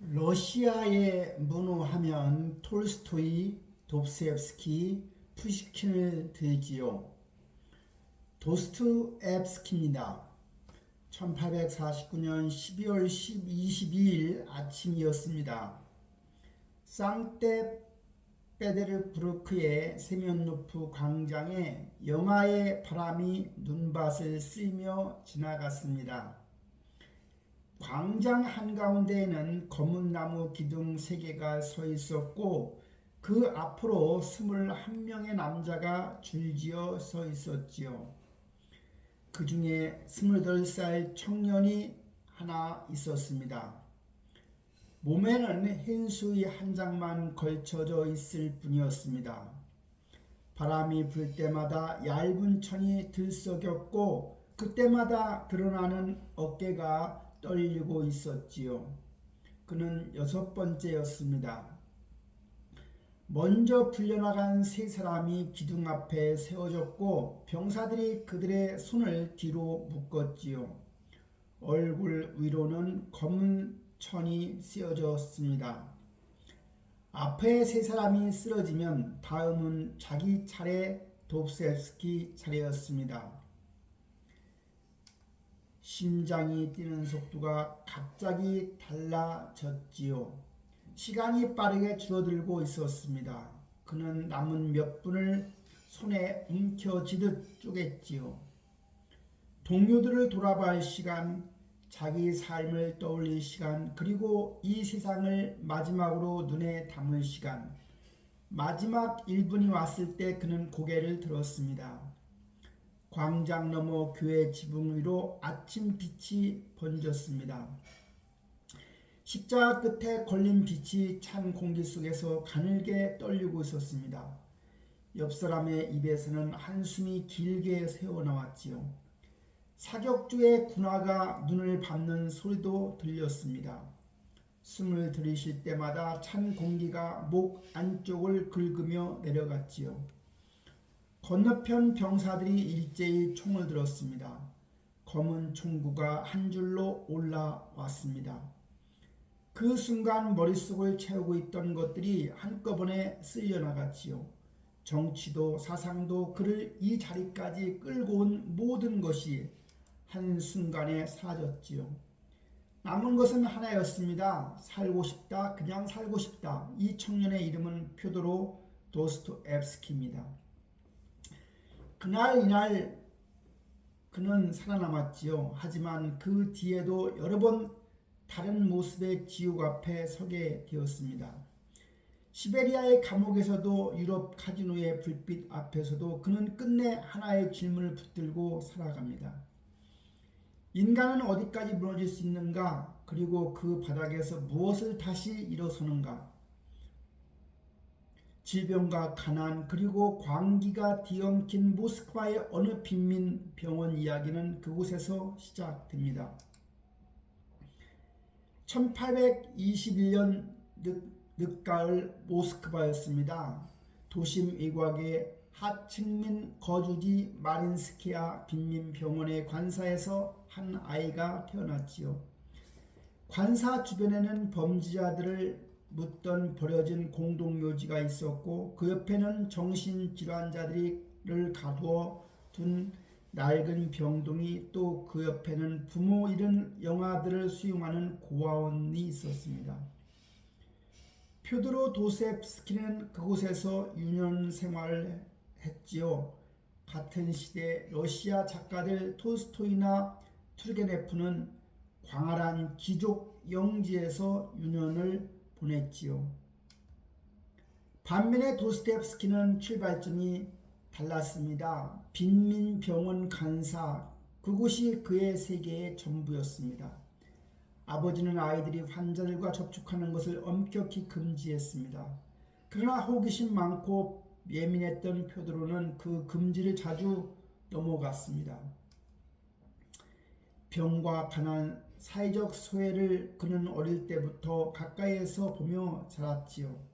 러시아에 문호하면 톨스토이, 도스토옙스키, 푸시킨을 들지요. 도스토옙스키입니다. 1849년 12월 22일 아침이었습니다. 상트페테르부르크의 세면노프 광장에 영하의 바람이 눈밭을 쓸며 지나갔습니다. 광장 한가운데에는 검은 나무 기둥 3개가 서 있었고 그 앞으로 21명의 남자가 줄지어 서 있었지요. 그 중에 28살 청년이 하나 있었습니다. 몸에는 흰 수의 한 장만 걸쳐져 있을 뿐이었습니다. 바람이 불 때마다 얇은 천이 들썩였고 그때마다 드러나는 어깨가 떨리고 있었지요. 그는 6번째였습니다. 먼저 풀려나간 3사람이 기둥 앞에 세워졌고 병사들이 그들의 손을 뒤로 묶었지요. 얼굴 위로는 검은 천이 씌어졌습니다. 앞에 3사람이 쓰러지면 다음은 자기 차례 도스토옙스키 차례였습니다. 심장이 뛰는 속도가 갑자기 달라졌지요. 시간이 빠르게 줄어들고 있었습니다. 그는 남은 몇 분을 손에 움켜쥐듯 쪼갰지요. 동료들을 돌아볼 시간, 자기 삶을 떠올릴 시간, 그리고 이 세상을 마지막으로 눈에 담을 시간. 마지막 1분이 왔을 때 그는 고개를 들었습니다. 광장 너머 교회 지붕 위로 아침 빛이 번졌습니다. 십자가 끝에 걸린 빛이 찬 공기 속에서 가늘게 떨리고 있었습니다. 옆 사람의 입에서는 한숨이 길게 새어나왔지요. 사격주의 군화가 눈을 밟는 소리도 들렸습니다. 숨을 들이쉴 때마다 찬 공기가 목 안쪽을 긁으며 내려갔지요. 건너편 병사들이 일제히 총을 들었습니다. 검은 총구가 한 줄로 올라왔습니다. 그 순간 머릿속을 채우고 있던 것들이 한꺼번에 쓸려나갔지요. 정치도 사상도 그를 이 자리까지 끌고 온 모든 것이 한순간에 사라졌지요. 남은 것은 하나였습니다. 살고 싶다, 그냥 살고 싶다. 이 청년의 이름은 퓨도르 도스토옙스키입니다. 그날 이날 그는 살아남았지요. 하지만 그 뒤에도 여러 번 다른 모습의 지옥 앞에 서게 되었습니다. 시베리아의 감옥에서도 유럽 카지노의 불빛 앞에서도 그는 끝내 하나의 질문을 붙들고 살아갑니다. 인간은 어디까지 무너질 수 있는가? 그리고 그 바닥에서 무엇을 다시 일어서는가? 질병과 가난 그리고 광기가 뒤엉킨 모스크바의 어느 빈민병원 이야기는 그곳에서 시작됩니다. 1821년 늦가을 모스크바였습니다. 도심 외곽의 하층민 거주지 마린스키아 빈민병원의 관사에서 한 아이가 태어났지요. 관사 주변에는 범죄자들을 묻던 버려진 공동묘지가 있었고 그 옆에는 정신질환자들을 가두어 둔 낡은 병동이 또 그 옆에는 부모 잃은 영아들을 수용하는 고아원이 있었습니다. 퓨도르 도스토옙스키는 그곳에서 유년 생활을 했지요. 같은 시대 러시아 작가들 톨스토이나 투르게네프는 광활한 귀족 영지에서 유년을 보냈지요. 반면에 도스토옙스키는 출발점이 달랐습니다. 빈민병원 간사, 그곳이 그의 세계의 전부였습니다. 아버지는 아이들이 환자들과 접촉하는 것을 엄격히 금지했습니다. 그러나 호기심 많고 예민했던 퓨도르는 그 금지를 자주 넘어갔습니다. 병과 가난, 사회적 소외를 그는 어릴 때부터 가까이에서 보며 자랐지요.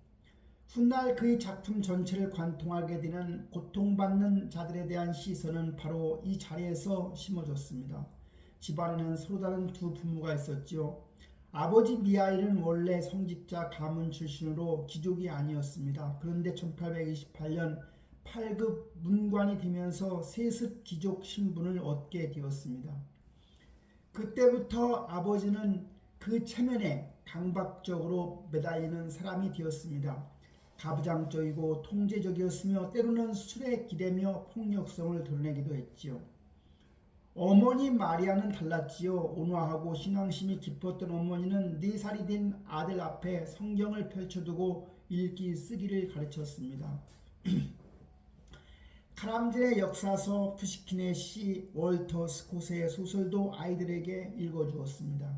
훗날 그의 작품 전체를 관통하게 되는 고통받는 자들에 대한 시선은 바로 이 자리에서 심어졌습니다. 집안에는 서로 다른 두 부모가 있었지요. 아버지 미하일은 원래 성직자 가문 출신으로 귀족이 아니었습니다. 그런데 1828년 8급 문관이 되면서 세습 귀족 신분을 얻게 되었습니다. 그때부터 아버지는 그 체면에 강박적으로 매달리는 사람이 되었습니다. 가부장적이고 통제적이었으며 때로는 술에 기대며 폭력성을 드러내기도 했지요. 어머니 마리아는 달랐지요. 온화하고 신앙심이 깊었던 어머니는 4살이 된 아들 앞에 성경을 펼쳐두고 읽기 쓰기를 가르쳤습니다. 카람진의 역사서, 푸시킨의 시, 월터 스콧의 소설도 아이들에게 읽어주었습니다.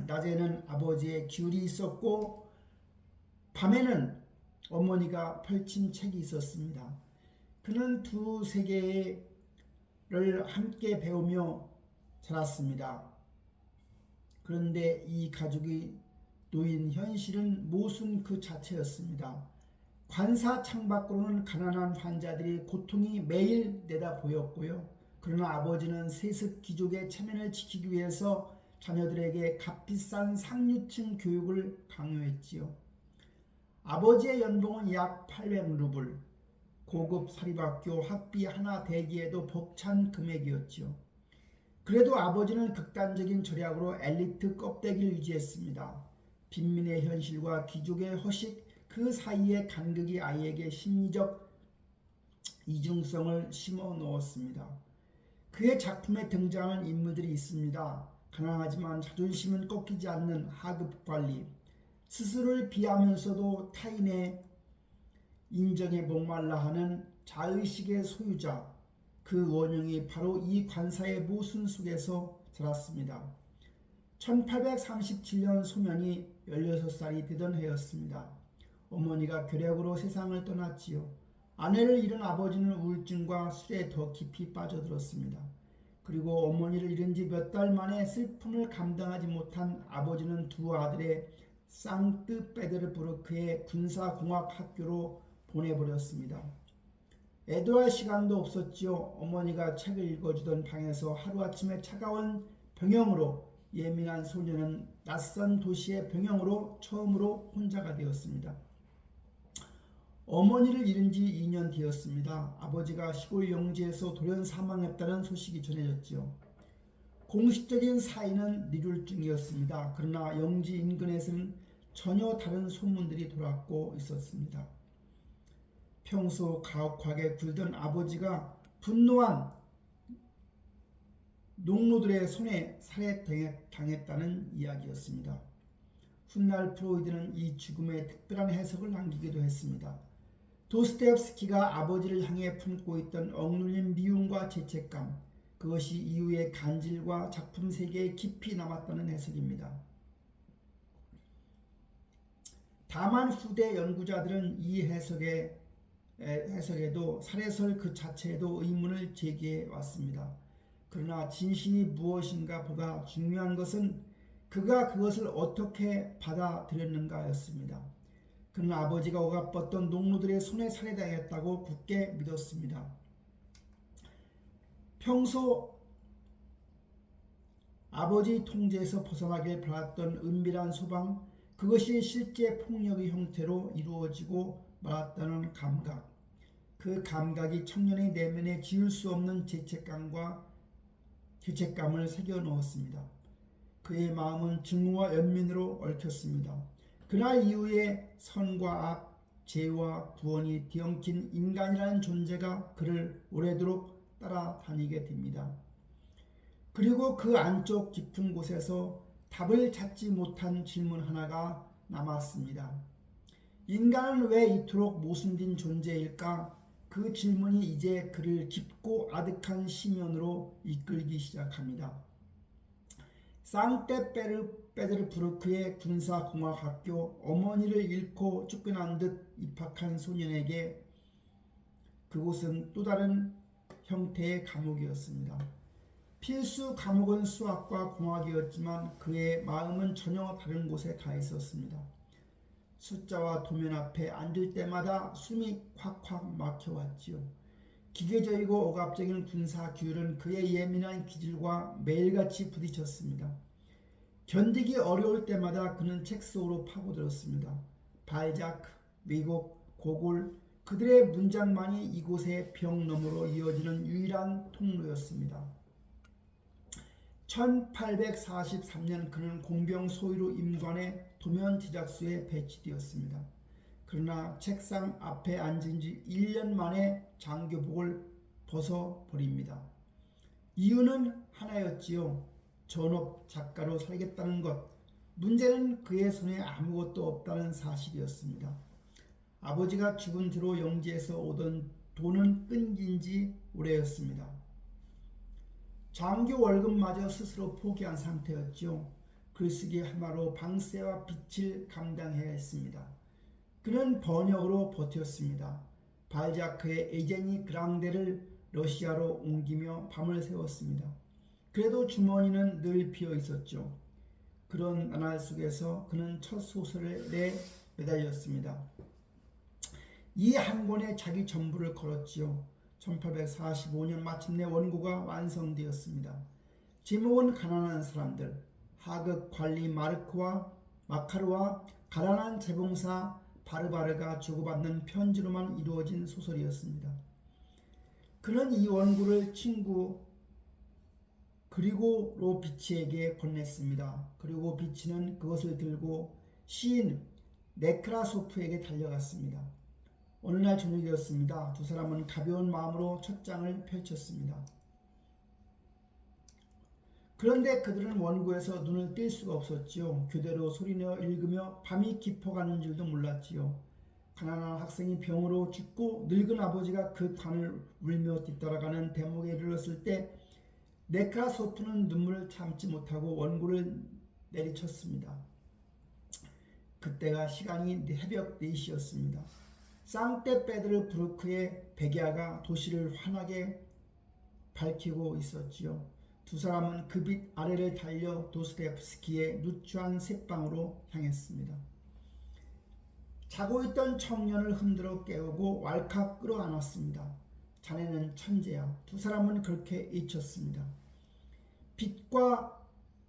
낮에는 아버지의 귤이 있었고 밤에는 어머니가 펼친 책이 있었습니다. 그는 두 세계를 함께 배우며 자랐습니다. 그런데 이 가족이 놓인 현실은 모순 그 자체였습니다. 관사 창밖으로는 가난한 환자들이 고통이 매일 내다 보였고요. 그러나 아버지는 세습 귀족의 체면을 지키기 위해서 자녀들에게 값비싼 상류층 교육을 강요했지요. 아버지의 연봉은 약 800루블, 고급 사립학교 학비 하나 대기에도 벅찬 금액이었지요. 그래도 아버지는 극단적인 절약으로 엘리트 껍데기를 유지했습니다. 빈민의 현실과 귀족의 허식, 그 사이의 간극이 아이에게 심리적 이중성을 심어 넣었습니다. 그의 작품에 등장하는 인물들이 있습니다. 가난하지만 자존심은 꺾이지 않는 하급관리, 스스로를 비하면서도 타인의 인정에 목말라 하는 자의식의 소유자, 그 원흉이 바로 이 관사의 모순 속에서 자랐습니다. 1837년 소년이 16살이 되던 해였습니다. 어머니가 괴력으로 세상을 떠났지요. 아내를 잃은 아버지는 우울증과 술에 더 깊이 빠져들었습니다. 그리고 어머니를 잃은 지 몇 달 만에 슬픔을 감당하지 못한 아버지는 두 아들의 상트페테르부르크의 군사공학학교로 보내버렸습니다. 애도할 시간도 없었지요. 어머니가 책을 읽어주던 방에서 하루아침에 차가운 병영으로 예민한 소녀는 낯선 도시의 병영으로 처음으로 혼자가 되었습니다. 어머니를 잃은 지 2년 되었습니다. 아버지가 시골 영지에서 돌연 사망했다는 소식이 전해졌지요. 공식적인 사인은 뇌졸중이었습니다. 그러나 영지 인근에서는 전혀 다른 소문들이 돌았고 있었습니다. 평소 가혹하게 굴던 아버지가 분노한 농노들의 손에 살해당했다는 이야기였습니다. 훗날 프로이드는 이 죽음에 특별한 해석을 남기기도 했습니다. 도스토옙스키가 아버지를 향해 품고 있던 억눌린 미움과 죄책감, 그것이 이후의 간질과 작품 세계에 깊이 남았다는 해석입니다. 다만 후대 연구자들은 이 해석에도 살해설 그 자체에도 의문을 제기해 왔습니다. 그러나 진실이 무엇인가 보다 중요한 것은 그가 그것을 어떻게 받아들였는가였습니다. 그는 아버지가 억압받던 농노들의 손에 살해당했다고 굳게 믿었습니다. 평소 아버지 통제에서 벗어나길 바랐던 은밀한 소방, 그것이 실제 폭력의 형태로 이루어지고 말았다는 감각, 그 감각이 청년의 내면에 지울 수 없는 죄책감을 새겨 넣었습니다. 그의 마음은 증오와 연민으로 얽혔습니다. 그날 이후에 선과 악, 죄와 구원이 뒤엉킨 인간이라는 존재가 그를 오래도록 따라다니게 됩니다. 그리고 그 안쪽 깊은 곳에서 답을 찾지 못한 질문 하나가 남았습니다. 인간은 왜 이토록 모순된 존재일까? 그 질문이 이제 그를 깊고 아득한 심연으로 이끌기 시작합니다. 상트페테르부르크의 군사공학학교, 어머니를 잃고 쫓겨난 듯 입학한 소년에게 그곳은 또 다른 형태의 감옥이었습니다. 필수 과목은 수학과 공학이었지만 그의 마음은 전혀 다른 곳에 가 있었습니다. 숫자와 도면 앞에 앉을 때마다 숨이 콱콱 막혀왔지요. 기계적이고 억압적인 군사 규율은 그의 예민한 기질과 매일같이 부딪혔습니다. 견디기 어려울 때마다 그는 책 속으로 파고들었습니다. 발자크, 미국, 고골, 그들의 문장만이 이곳의 벽 너머로 이어지는 유일한 통로였습니다. 1843년 그는 공병 소위로 임관의 도면 제작소에 배치되었습니다. 그러나 책상 앞에 앉은 지 1년 만에 장교복을 벗어버립니다. 이유는 하나였지요. 전업 작가로 살겠다는 것. 문제는 그의 손에 아무것도 없다는 사실이었습니다. 아버지가 죽은 뒤로 영지에서 오던 돈은 끊긴 지 오래였습니다. 장교 월급마저 스스로 포기한 상태였지요. 글쓰기 하나로 방세와 빚을 감당해야 했습니다. 그는 번역으로 버텼습니다. 발자크의 에제니 그랑데를 러시아로 옮기며 밤을 새웠습니다. 그래도 주머니는 늘 비어 있었죠. 그런 나날 속에서 그는 첫 소설에 매달렸습니다. 이 한 권에 자기 전부를 걸었지요. 1845년 마침내 원고가 완성되었습니다. 제목은 가난한 사람들, 하급 관리 마카르와 가난한 재봉사 바르바르가 주고받는 편지로만 이루어진 소설이었습니다. 그는 이 원고를 친구 그리고로비치에게 건넸습니다. 그리고 비치는 그것을 들고 시인 네크라소프에게 달려갔습니다. 어느 날 저녁이었습니다. 두 사람은 가벼운 마음으로 첫 장을 펼쳤습니다. 그런데 그들은 원고에서 눈을 뗄 수가 없었지요. 교대로 소리내어 읽으며 밤이 깊어가는 줄도 몰랐지요. 가난한 학생이 병으로 죽고 늙은 아버지가 그 관을 울며 뒤따라가는 대목에 이르렀을 때 네크라소프는 눈물을 참지 못하고 원고를 내리쳤습니다. 그때가 시간이 새벽 4시였습니다. 상테페테르부르크의 백야가 도시를 환하게 밝히고 있었지요. 두 사람은 그 빛 아래를 달려 도스토옙스키의 누추한 새방으로 향했습니다. 자고 있던 청년을 흔들어 깨우고 왈칵 끌어안았습니다. 자네는 천재야. 두 사람은 그렇게 잊혔습니다. 빛과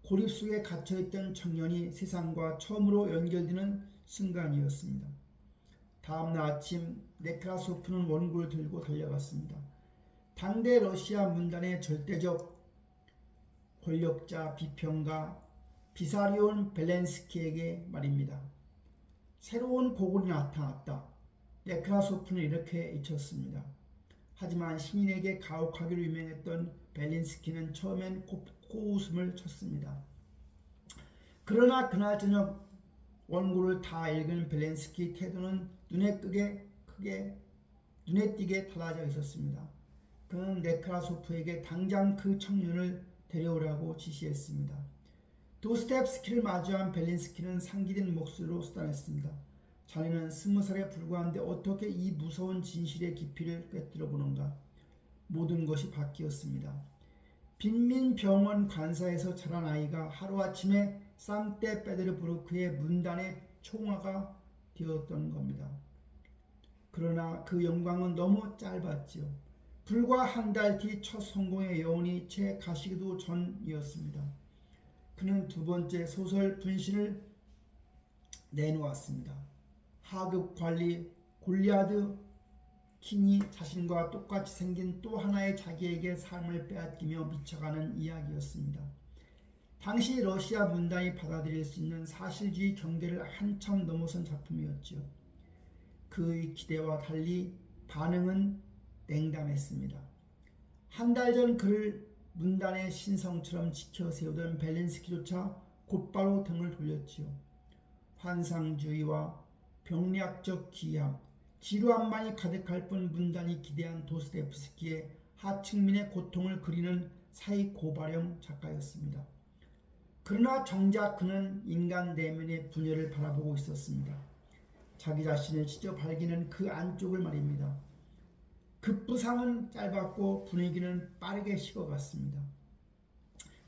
고립 속에 갇혀있던 청년이 세상과 처음으로 연결되는 순간이었습니다. 다음날 아침 네크라소프는 원고를 들고 달려갔습니다. 당대 러시아 문단의 절대적 권력자 비평가 비사리온 벨렌스키에게 말입니다. 새로운 고골이 나타났다. 네크라소프는 이렇게 잊혔습니다. 하지만 신인에게 가혹하기로 유명했던 벨린스키는 처음엔 코웃음을 쳤습니다. 그러나 그날 저녁 원고를 다 읽은 벨렌스키 태도는 눈에 띄게 달라져 있었습니다. 그는 네크라소프에게 당장 그 청년을 데려오라고 지시했습니다. 도스토옙스키를 마주한 벨린스키는 상기된 목소리로 수단했습니다. 자네는 20살에 불과한데 어떻게 이 무서운 진실의 깊이를 꿰뚫어 보는가. 모든 것이 바뀌었습니다. 빈민병원 관사에서 자란 아이가 하루아침에 상테페테르부르크의 문단의 총화가 되었던 겁니다. 그러나 그 영광은 너무 짧았지요. 불과 한 달 뒤 첫 성공의 여운이 채 가시기도 전이었습니다. 그는 두 번째 소설 분신을 내놓았습니다. 하급 관리 골리아드 킹이 자신과 똑같이 생긴 또 하나의 자기에게 삶을 빼앗기며 미쳐가는 이야기였습니다. 당시 러시아 문단이 받아들일 수 있는 사실주의 경계를 한참 넘어선 작품이었지요. 그의 기대와 달리 반응은 냉담했습니다. 한 달 전 그를 문단의 신성처럼 지켜세우던 벨린스키조차 곧바로 등을 돌렸지요. 환상주의와 병리학적 기이함, 지루함만이 가득할 뿐 문단이 기대한 도스토옙스키의 하층민의 고통을 그리는 사이고발형 작가였습니다. 그러나 정작 그는 인간 내면의 분열을 바라보고 있었습니다. 자기 자신을 직접 발견한 그 안쪽을 말입니다. 급부상은 짧았고 분위기는 빠르게 식어갔습니다.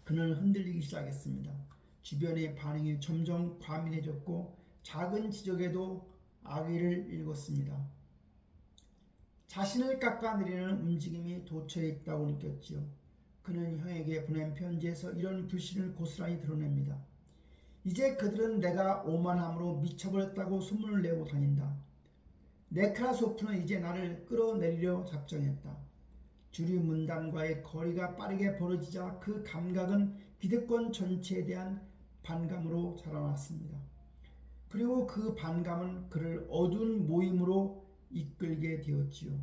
그는 흔들리기 시작했습니다. 주변의 반응이 점점 과민해졌고 작은 지적에도 악의를 읽었습니다. 자신을 깎아내리는 움직임이 도처에 있다고 느꼈지요. 그는 형에게 보낸 편지에서 이런 불신을 고스란히 드러냅니다. 이제 그들은 내가 오만함으로 미쳐버렸다고 소문을 내고 다닌다. 네크라소프는 이제 나를 끌어내리려 작정했다. 주류 문단과의 거리가 빠르게 벌어지자 그 감각은 기득권 전체에 대한 반감으로 자라났습니다. 그리고 그 반감은 그를 어두운 모임으로 이끌게 되었지요.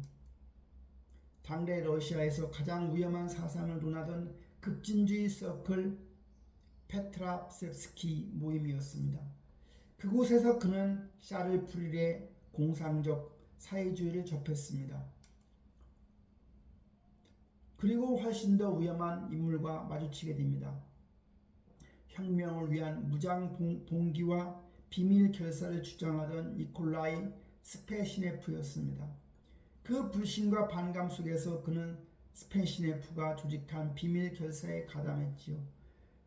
당대 러시아에서 가장 위험한 사상을 논하던 급진주의 서클 페트라셉스키 모임이었습니다. 그곳에서 그는 샤를 프릴의 공상적 사회주의를 접했습니다. 그리고 훨씬 더 위험한 인물과 마주치게 됩니다. 혁명을 위한 무장 동기와 비밀 결사를 주장하던 니콜라이 스페시네프였습니다. 그 불신과 반감 속에서 그는 스페시네프가 조직한 비밀 결사에 가담했지요.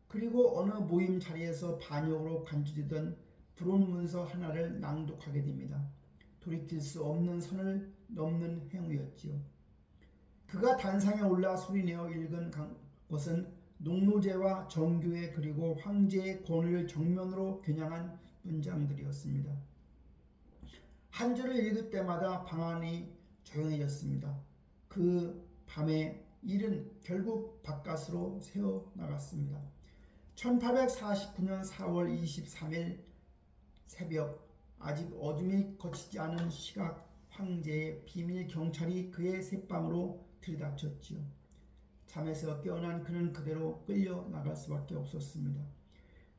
그리고 어느 모임 자리에서 반역으로 간주되던 불온 문서 하나를 낭독하게 됩니다. 돌이킬 수 없는 선을 넘는 행위였지요. 그가 단상에 올라 소리내어 읽은 것은 농노제와 정교회 그리고 황제의 권위를 정면으로 겨냥한 문장들이었습니다. 한 줄을 읽을 때마다 방 안이 조용해졌습니다. 그 밤에 일은 결국 바깥으로 새어나갔습니다. 1849년 4월 23일 새벽, 아직 어둠이 거치지 않은 시각, 황제의 비밀 경찰이 그의 새방으로 들이닥쳤지요. 잠에서 깨어난 그는 그대로 끌려 나갈 수밖에 없었습니다.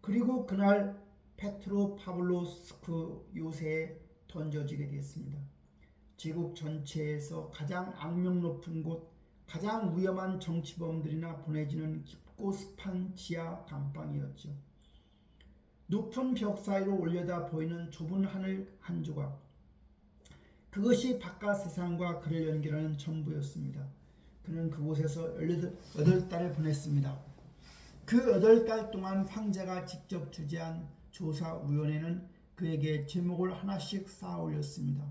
그리고 그날 페트로파블로스크 요새에 던져지게 됐습니다. 제국 전체에서 가장 악명 높은 곳, 가장 위험한 정치범들이나 보내지는 깊고 습한 지하 감방이었죠. 높은 벽 사이로 올려다 보이는 좁은 하늘 한 조각, 그것이 바깥 세상과 그를 연결하는 전부였습니다. 그는 그곳에서 18달을 보냈습니다. 그 8달 동안 황제가 직접 주재한 조사위원회는 그에게 제목을 하나씩 쌓아 올렸습니다.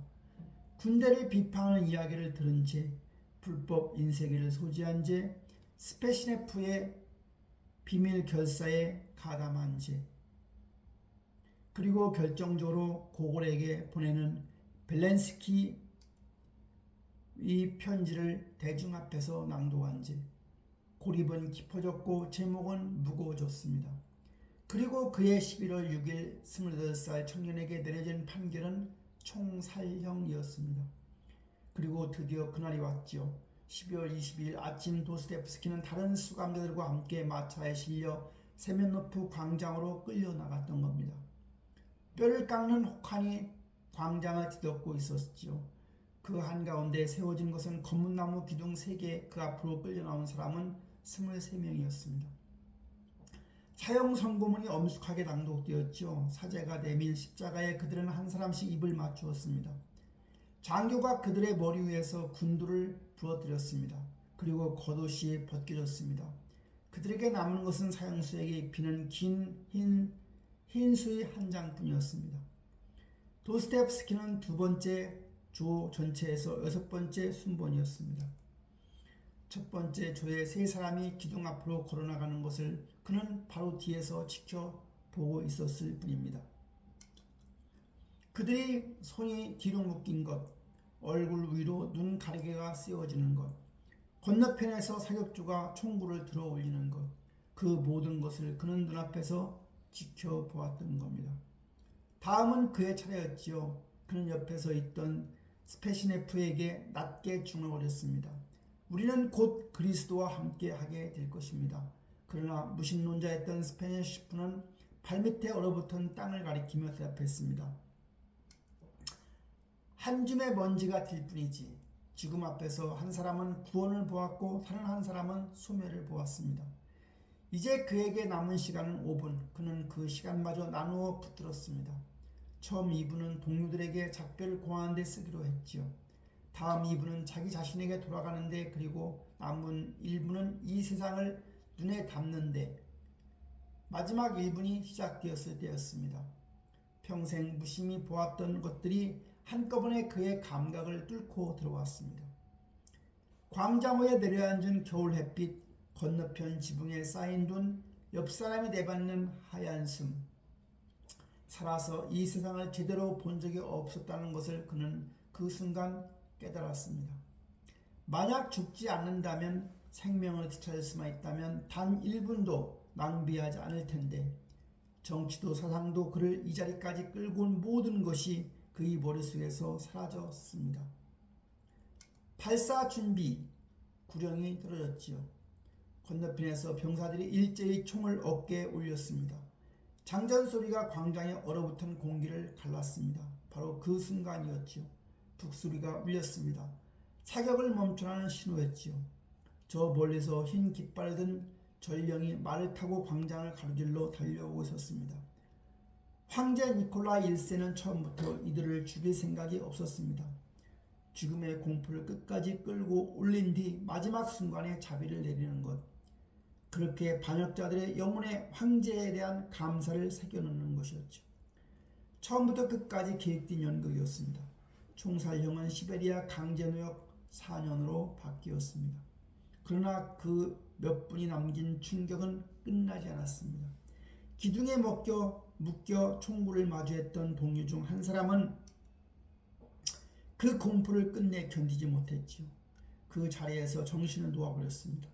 군대를 비판하는 이야기를 들은 채, 불법 인쇄기를 소지한 채, 스페시네프의 비밀 결사에 가담한 채, 그리고 결정적으로 고골에게 보내는 벨렌스키 이 편지를 대중 앞에서 낭독한 채, 고립은 깊어졌고 제목은 무거워졌습니다. 그리고 그해 11월 6일 28살 청년에게 내려진 판결은 총살형이었습니다. 그리고 드디어 그날이 왔죠. 12월 22일 아침 도스토옙스키는 다른 수감자들과 함께 마차에 실려 세면노프 광장으로 끌려나갔던 겁니다. 뼈를 깎는 혹한이 광장을 뒤덮고 있었지요. 그 한가운데 세워진 것은 검은나무 기둥 3개, 그 앞으로 끌려나온 사람은 23명이었습니다. 사형 선고문이 엄숙하게 낭독되었지요. 사제가 내밀 십자가에 그들은 한 사람씩 입을 맞추었습니다. 장교가 그들의 머리 위에서 군두를 부러뜨렸습니다. 그리고 겉옷이 벗겨졌습니다. 그들에게 남은 것은 사형수에게 입히는 긴 흰 수의 한 장뿐이었습니다. 도스토옙스키는 두 번째 조 전체에서 6번째 순번이었습니다. 첫 번째 조의 3사람이 기둥 앞으로 걸어나가는 것을 그는 바로 뒤에서 지켜보고 있었을 뿐입니다. 그들이 손이 뒤로 묶인 것, 얼굴 위로 눈 가리개가 씌워지는 것, 건너편에서 사격주가 총구를 들어 올리는 것, 그 모든 것을 그는 눈앞에서 지켜보았던 겁니다. 다음은 그의 차례였지요. 그는 옆에 서 있던 스페시네프에게 낮게 중얼거렸습니다. 우리는 곧 그리스도와 함께 하게 될 것입니다. 그러나 무신론자였던 스페시네프는 발밑에 얼어붙은 땅을 가리키며 대답했습니다. 한 줌의 먼지가 될 뿐이지. 죽음 앞에서 한 사람은 구원을 보았고 다른 한 사람은 소멸을 보았습니다. 이제 그에게 남은 시간은 5분. 그는 그 시간마저 나누어 붙들었습니다. 처음 2분은 동료들에게 작별을 고하는 데 쓰기로 했지요. 다음 2분은 자기 자신에게 돌아가는데, 그리고 남은 1분은 이 세상을 눈에 담는데, 마지막 1분이 시작되었을 때였습니다. 평생 무심히 보았던 것들이 한꺼번에 그의 감각을 뚫고 들어왔습니다. 광장호에 내려앉은 겨울 햇빛, 건너편 지붕에 쌓인 돈, 옆 사람이 내받는 하얀 숨, 살아서 이 세상을 제대로 본 적이 없었다는 것을 그는 그 순간 깨달았습니다. 만약 죽지 않는다면, 생명을 되찾을 수만 있다면 단 1분도 낭비하지 않을 텐데, 정치도 사상도 그를 이 자리까지 끌고 온 모든 것이 그의 머릿속에서 사라졌습니다. 발사 준비, 구령이 떨어졌지요. 건너편에서 병사들이 일제히 총을 어깨에 올렸습니다. 장전 소리가 광장에 얼어붙은 공기를 갈랐습니다. 바로 그 순간이었지요. 북소리가 울렸습니다. 사격을 멈추라는 신호였지요. 저 멀리서 흰 깃발을 든 전령이 말을 타고 광장을 가로질러 달려오고 있었습니다. 황제 니콜라 1세는 처음부터 이들을 죽일 생각이 없었습니다. 죽음의 공포를 끝까지 끌고 올린 뒤 마지막 순간에 자비를 내리는 것, 그렇게 반역자들의 영혼에 황제에 대한 감사를 새겨넣는 것이었죠. 처음부터 끝까지 계획된 연극이었습니다. 총살형은 시베리아 강제노역 4년으로 바뀌었습니다. 그러나 그 몇 분이 남긴 충격은 끝나지 않았습니다. 기둥에 묶여 총구를 마주했던 동료 중 한 사람은 그 공포를 끝내 견디지 못했지요. 그 자리에서 정신을 놓아버렸습니다.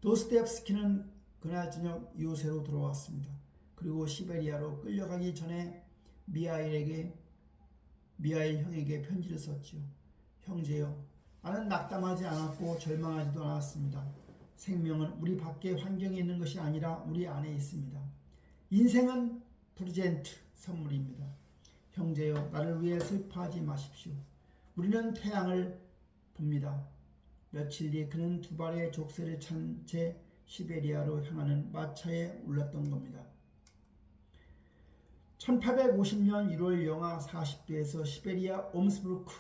도스토옙스키는 그날 저녁 요새로 돌아왔습니다. 그리고 시베리아로 끌려가기 전에 미하일 형에게 편지를 썼지요. 형제여, 나는 낙담하지 않았고 절망하지도 않았습니다. 생명은 우리 밖의 환경에 있는 것이 아니라 우리 안에 있습니다. 인생은 프레젠트, 선물입니다. 형제여, 나를 위해 슬퍼하지 마십시오. 우리는 태양을 봅니다. 며칠 뒤 그는 두 발의 족쇄를 찬 채 시베리아로 향하는 마차에 올랐던 겁니다. 1850년 1월 영하 40도에서 시베리아 옴스부르크,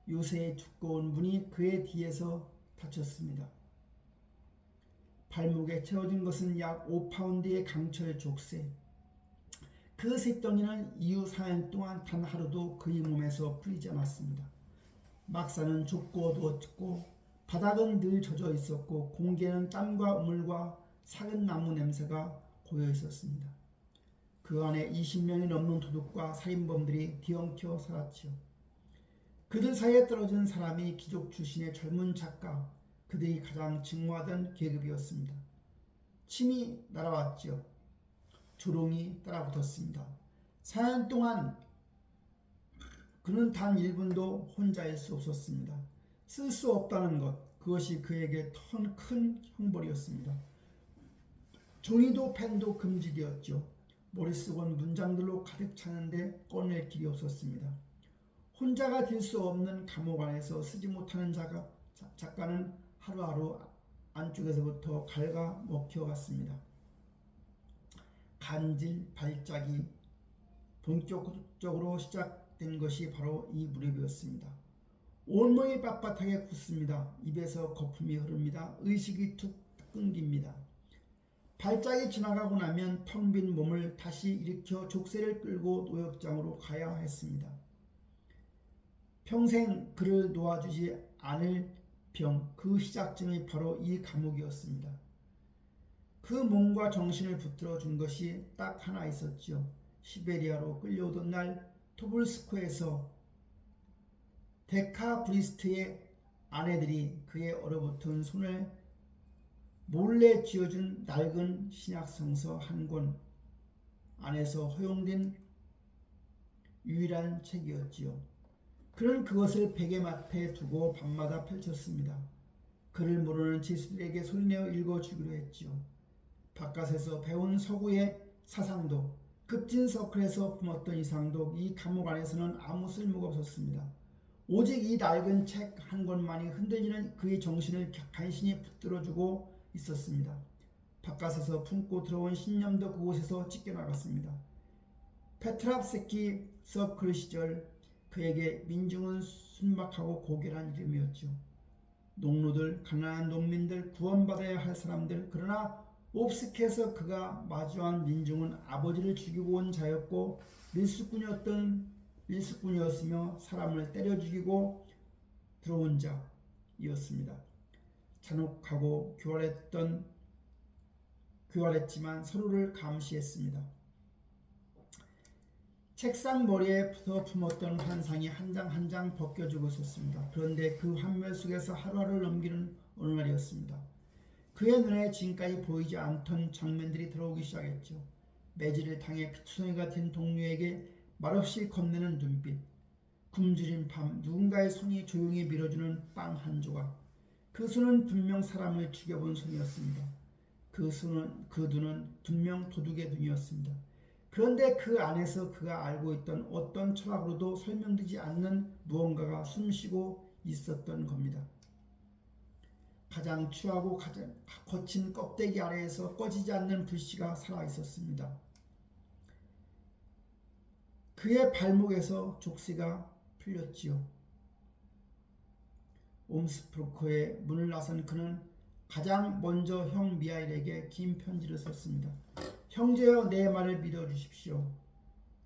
요새의 두꺼운 문이 그의 뒤에서 닫혔습니다. 발목에 채워진 것은 약 5파운드의 강철 족쇄. 그 쇳덩이는 이후 4년 동안 단 하루도 그의 몸에서 풀리지 않았습니다. 막사는 좁고 어두웠고 바닥은 늘 젖어 있었고 공기에는 땀과 우물과 삭은 나무 냄새가 고여 있었습니다. 그 안에 20명이 넘는 도둑과 살인범들이 뒤엉켜 살았지요. 그들 사이에 떨어진 사람이 귀족 출신의 젊은 작가, 그들이 가장 증오하던 계급이었습니다. 침이 날아왔지요. 조롱이 따라붙었습니다. 4년 동안 그는 단 1분도 혼자일 수 없었습니다. 쓸 수 없다는 것, 그것이 그에게 큰 형벌이었습니다. 종이도 펜도 금지되었죠. 머릿속은 문장들로 가득 차는데 꺼낼 길이 없었습니다. 혼자가 될 수 없는 감옥 안에서 쓰지 못하는 작가는 하루하루 안쪽에서부터 갉아 먹혀갔습니다. 간질, 발작이 본격적으로 시작된 것이 바로 이 무렵이었습니다. 온몸이 빳빳하게 굳습니다. 입에서 거품이 흐릅니다. 의식이 툭 끊깁니다. 발작이 지나가고 나면 텅 빈 몸을 다시 일으켜 족쇄를 끌고 노역장으로 가야 했습니다. 평생 그를 놓아주지 않을 병, 그 시작점이 바로 이 감옥이었습니다. 그 몸과 정신을 붙들어 준 것이 딱 하나 있었죠. 시베리아로 끌려오던 날 토불스코에서 데카브리스트의 아내들이 그의 얼어붙은 손을 몰래 쥐어준 낡은 신약성서 한 권 안에서 허용된 유일한 책이었지요. 그는 그것을 베개 앞에 두고 밤마다 펼쳤습니다. 그를 모르는 지수들에게 소리내어 읽어주기로 했지요. 바깥에서 배운 서구의 사상도, 급진서클에서 품었던 이상도 이 감옥 안에서는 아무 쓸모가 없었습니다. 오직 이 낡은 책 한 권만이 흔들리는 그의 정신을 간신히 붙들어주고 있었습니다. 바깥에서 품고 들어온 신념도 그곳에서 찢겨나갔습니다. 페트랍세키 서클 시절 그에게 민중은 순박하고 고결한 이름이었죠. 농노들, 가난한 농민들, 구원받아야 할 사람들, 그러나 옵스케에서 그가 마주한 민중은 아버지를 죽이고 온 자였고 밀수꾼이었으며 사람을 때려 죽이고 들어온 자이었습니다. 잔혹하고 교활했지만 서로를 감시했습니다. 책상 머리에서 품었던 환상이 한 장 한 장 벗겨지고 있었습니다. 그런데 그 환멸 속에서 하루하루를 넘기는 어느 날이었습니다. 그의 눈에 지금까지 보이지 않던 장면들이 들어오기 시작했죠. 매질을 당해 피투성이가 된 동료에게 말없이 건네는 눈빛, 굶주린 밤 누군가의 손이 조용히 밀어주는 빵 한 조각. 그 손은 분명 사람을 죽여본 손이었습니다. 그 눈은 분명 도둑의 눈이었습니다. 그런데 그 안에서 그가 알고 있던 어떤 철학으로도 설명되지 않는 무언가가 숨쉬고 있었던 겁니다. 가장 추하고 가장 거친 껍데기 아래에서 꺼지지 않는 불씨가 살아있었습니다. 그의 발목에서 족쇄가 풀렸지요. 옴스프로커의 문을 나선 그는 가장 먼저 형 미하일에게 긴 편지를 썼습니다. 형제여, 내 말을 믿어주십시오.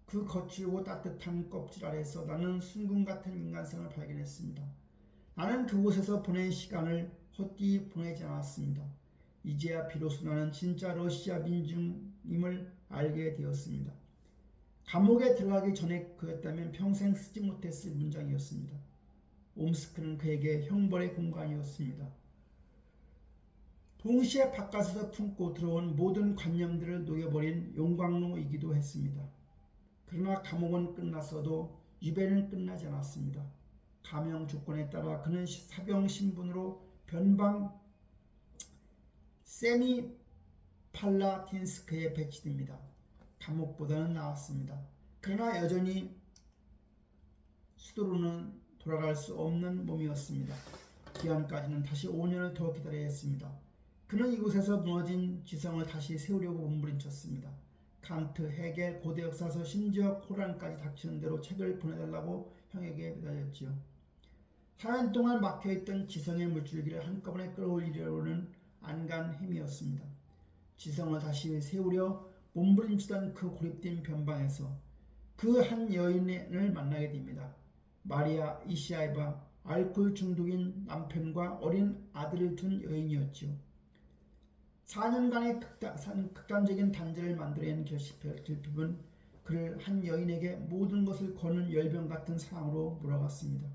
그 거칠고 따뜻한 껍질 아래서 나는 순금 같은 인간성을 발견했습니다. 나는 그곳에서 보낸 시간을 헛되이 보내지 않았습니다. 이제야 비로소 나는 진짜 러시아 민중임을 알게 되었습니다. 감옥에 들어가기 전에 그였다면 평생 쓰지 못했을 문장이었습니다. 옴스크는 그에게 형벌의 공간이었습니다. 동시에 바깥에서 품고 들어온 모든 관념들을 녹여버린 용광로이기도 했습니다. 그러나 감옥은 끝났어도 유배는 끝나지 않았습니다. 감형 조건에 따라 그는 사병 신분으로 변방 세미팔라틴스크에 배치됩니다. 감옥보다는 나았습니다. 그러나 여전히 수도로는 돌아갈 수 없는 몸이었습니다. 기한까지는 다시 5년을 더 기다려야 했습니다. 그는 이곳에서 무너진 지성을 다시 세우려고 몸부림쳤습니다. 칸트, 헤겔, 고대 역사서, 심지어 코란까지 닥치는 대로 책을 보내달라고 형에게 매달렸지요. 4년 동안 막혀있던 지성의 물줄기를 한꺼번에 끌어올리려는 안간 힘이었습니다. 지성을 다시 세우려 몸부림치던 그 고립된 변방에서 그 한 여인을 만나게 됩니다. 마리아 이시아이바, 알코올 중독인 남편과 어린 아들을 둔 여인이었지요. 4년간의 극단적인 단절을 만들어낸 결핍은 그를 한 여인에게 모든 것을 거는 열병 같은 사랑으로 몰아갔습니다.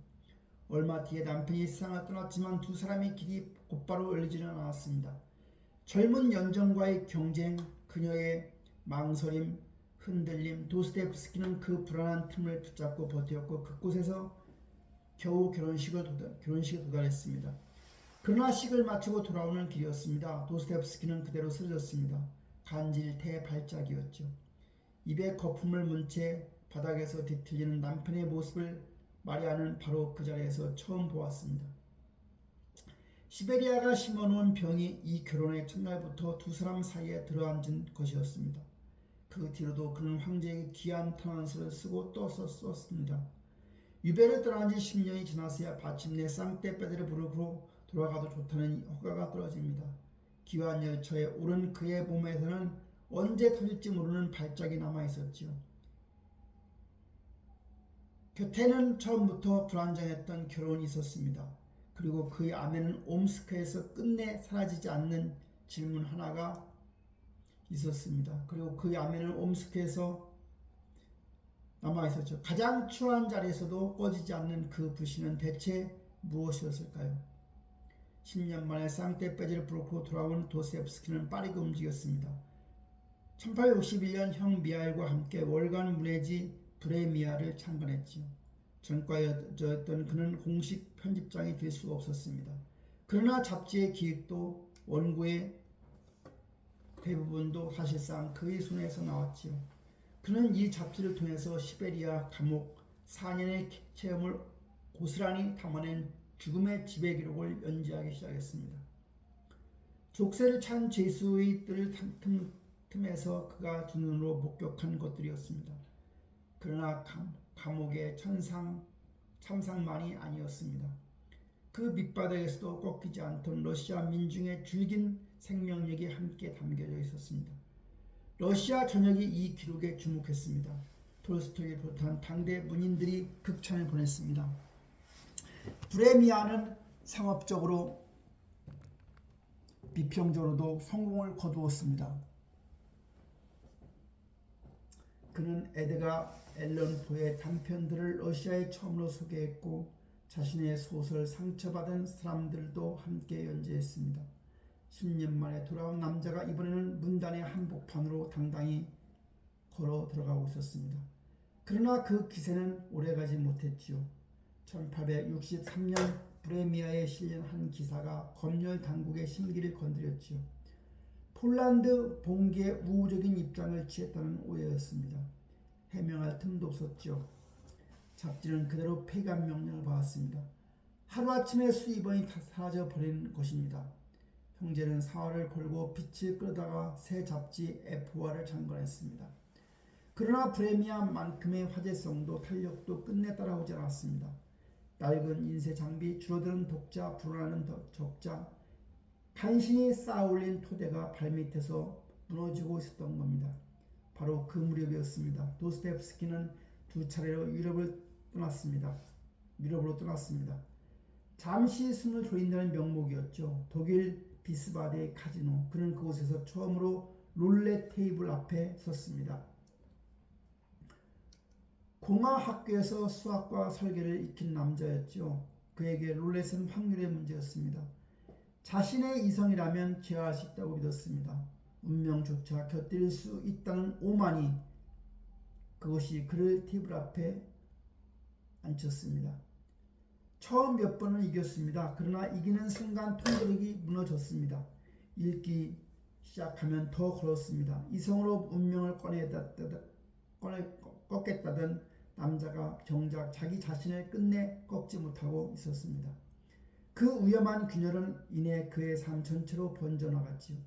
얼마 뒤에 남편이 세상을 떠났지만 두 사람의 길이 곧바로 열리지는 않았습니다. 젊은 연정과의 경쟁, 그녀의 망설임, 흔들림, 도스토옙스키는 그 불안한 틈을 붙잡고 버텼고 그곳에서 겨우 결혼식에 도달했습니다. 그러나 식을 마치고 돌아오는 길이었습니다. 도스토옙스키는 그대로 쓰러졌습니다. 간질태 발작이었죠. 입에 거품을 문 채 바닥에서 뒤틀리는 남편의 모습을 마리아는 바로 그 자리에서 처음 보았습니다. 시베리아가 심어놓은 병이 이 결혼의 첫날부터 두 사람 사이에 들어앉은 것이었습니다. 그 뒤로도 그는 황제에게 귀한 탄원서를 쓰고 또 썼습니다. 유배를 떠난 지 10년이 지났어야 마침내 상테페테르부르크로 돌아가도 좋다는 허가가 떨어집니다. 기완 열차에 오른 그의 몸에서는 언제 터질지 모르는 발작이 남아있었지요. 곁에는 처음부터 불안정했던 결혼이 있었습니다. 그리고 그의 안에는 옴스크에서 끝내 사라지지 않는 질문 하나가 있었습니다. 그리고 그의 안에는 옴스크에서 남아있었죠. 가장 추한 자리에서도 꺼지지 않는 그 불씨는 대체 무엇이었을까요? 10년 만에 상테페테르부르크로 돌아온 도스토옙스키는 빠르게 움직였습니다. 1861년 형 미하일과 함께 월간 문해지 브레미아를 창간했지요. 전과였던 그는 공식 편집장이 될 수가 없었습니다. 그러나 잡지의 기획도 원고의 대부분도 사실상 그의 손에서 나왔지요. 그는 이 잡지를 통해서 시베리아 감옥 4년의 체험을 고스란히 담아낸 죽음의 지배 기록을 연재하기 시작했습니다. 족쇄를 찬 죄수의들 틈에서 그가 두 눈으로 목격한 것들이었습니다. 그러나 감옥의 참상만이 아니었습니다. 그 밑바닥에서도 꺾이지 않던 러시아 민중의 줄긴 생명력이 함께 담겨져 있었습니다. 러시아 전역이 이 기록에 주목했습니다. 톨스토이를 비롯한 당대 문인들이 극찬을 보냈습니다. 브레미아는 상업적으로 비평적으로도 성공을 거두었습니다. 그는 에드가 앨런 포의 단편들을 러시아에 처음으로 소개했고 자신의 소설 상처받은 사람들도 함께 연재했습니다. 10년 만에 돌아온 남자가 이번에는 문단의 한복판으로 당당히 걸어 들어가고 있었습니다. 그러나 그 기세는 오래가지 못했지요. 1863년 브레미아에 실린 한 기사가 검열 당국의 심기를 건드렸지요. 폴란드 봉기의 우호적인 입장을 취했다는 오해였습니다. 해명할 틈도 없었죠. 잡지는 그대로 폐간 명령을 받았습니다. 하루아침에 수입원이 다 사라져버린 것입니다. 형제는 사활을 걸고 빛을 끌다가 새 잡지 F화를 창간했습니다. 그러나 브레미아만큼의 화제성도 탄력도 끝내 따라오지 않았습니다. 낡은 인쇄 장비, 줄어드는 독자, 불어나는 적자, 간신히 쌓아올린 토대가 발밑에서 무너지고 있었던 겁니다. 바로 그 무렵이었습니다. 도스토옙스키는 두 차례로 유럽으로 떠났습니다. 잠시 숨을 돌린다는 명목이었죠. 독일 비스바드의 카지노. 그는 그곳에서 처음으로 롤렛 테이블 앞에 섰습니다. 공화학교에서 수학과 설계를 익힌 남자였죠. 그에게 롤렛은 확률의 문제였습니다. 자신의 이성이라면 제어할 수 있다고 믿었습니다. 운명조차 곁들일 수 있다는 오만이, 그것이 그를 테이블 앞에 앉혔습니다. 처음 몇 번은 이겼습니다. 그러나 이기는 순간 통그릇이 무너졌습니다. 읽기 시작하면 더 걸었습니다. 이성으로 운명을 꺾겠다던 남자가 정작 자기 자신을 끝내 꺾지 못하고 있었습니다. 그 위험한 균열은 이내 그의 삶 전체로 번져나갔지요.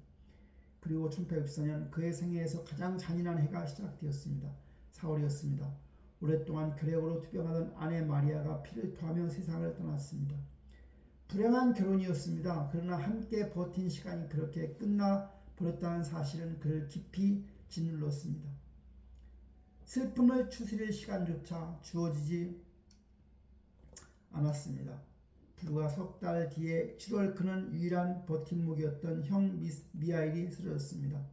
그리고 1864년 그의 생애에서 가장 잔인한 해가 시작되었습니다. 4월이었습니다. 오랫동안 결핵으로 투병하던 아내 마리아가 피를 토하며 세상을 떠났습니다. 불행한 결혼이었습니다. 그러나 함께 버틴 시간이 그렇게 끝나버렸다는 사실은 그를 깊이 짓눌렀습니다. 슬픔을 추스릴 시간조차 주어지지 않았습니다. 불과 석 달 뒤에 7월 그는 유일한 버팀목이었던 형 미하일이 쓰러졌습니다.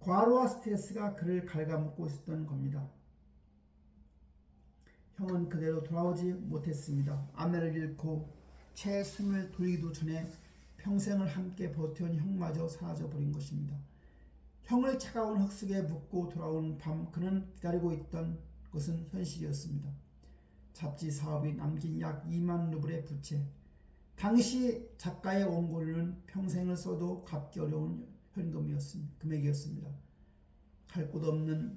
과로와 스트레스가 그를 갉아먹고 있었던 겁니다. 형은 그대로 돌아오지 못했습니다. 아내를 잃고 채 숨을 돌리기도 전에 평생을 함께 버텨온 형마저 사라져버린 것입니다. 형을 차가운 흙속에 묻고 돌아오는 밤, 그는 기다리고 있던 것은 현실이었습니다. 잡지 사업이 남긴 약 2만 루블의 부채. 당시 작가의 원고료는 평생을 써도 갚기 어려운 금액이었습니다. 갈 곳 없는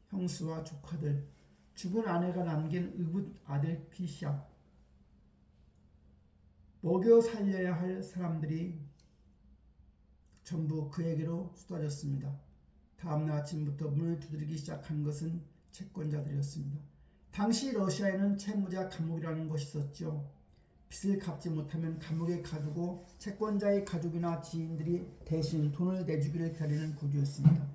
형수와 조카들, 죽은 아내가 남긴 의붓 아들 피샤, 먹여 살려야 할 사람들이 전부 그에게로 쏟아졌습니다. 다음날 아침부터 문을 두드리기 시작한 것은 채권자들이었습니다. 당시 러시아에는 채무자 감옥이라는 것이 있었죠. 빚을 갚지 못하면 감옥에 가두고 채권자의 가족이나 지인들이 대신 돈을 내주기를 기다리는 구조였습니다.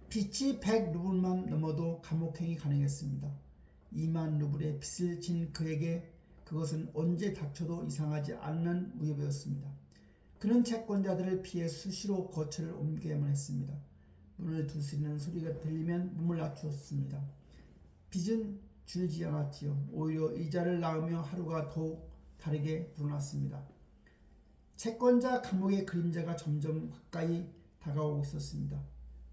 빚이 100루블만 넘어도 감옥행이 가능했습니다. 2만 루블의 빚을 진 그에게 그것은 언제 닥쳐도 이상하지 않는 위협이었습니다. 그는 채권자들을 피해 수시로 거처를 옮겨야만 했습니다. 문을 두드리는 소리가 들리면 몸을 낮추었습니다. 빚은 줄지 않았지요. 오히려 이자를 낳으며 하루가 더욱 다르게 불어났습니다. 채권자 감옥의 그림자가 점점 가까이 다가오고 있었습니다.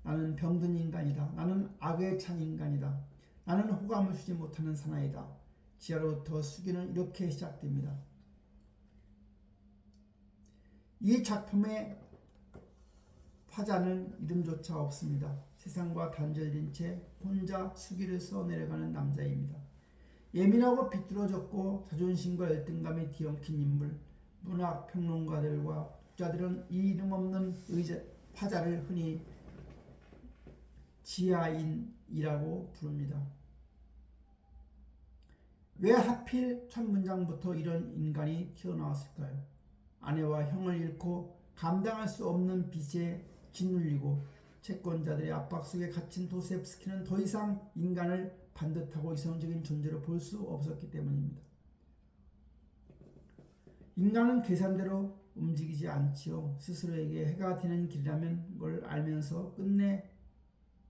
나는 병든 인간이다. 나는 악에 찬 인간이다. 나는 호감을 주지 못하는 사나이다. 지하로부터 수기는 이렇게 시작됩니다. 이 작품의 화자는 이름조차 없습니다. 세상과 단절된 채 혼자 수기를 써내려가는 남자입니다. 예민하고 비뚤어졌고 자존심과 열등감이 뒤엉킨 인물, 문학 평론가들과 독자들은 이 이름 없는 화자를 흔히 지하인이라고 부릅니다. 왜 하필 첫 문장부터 이런 인간이 튀어나왔을까요? 아내와 형을 잃고 감당할 수 없는 빚에 짓눌리고 채권자들의 압박 속에 갇힌 도스토옙스키는 더 이상 인간을 반듯하고 이성적인 존재로 볼 수 없었기 때문입니다. 인간은 계산대로 움직이지 않지요. 스스로에게 해가 되는 길이라면 걸 알면서 끝내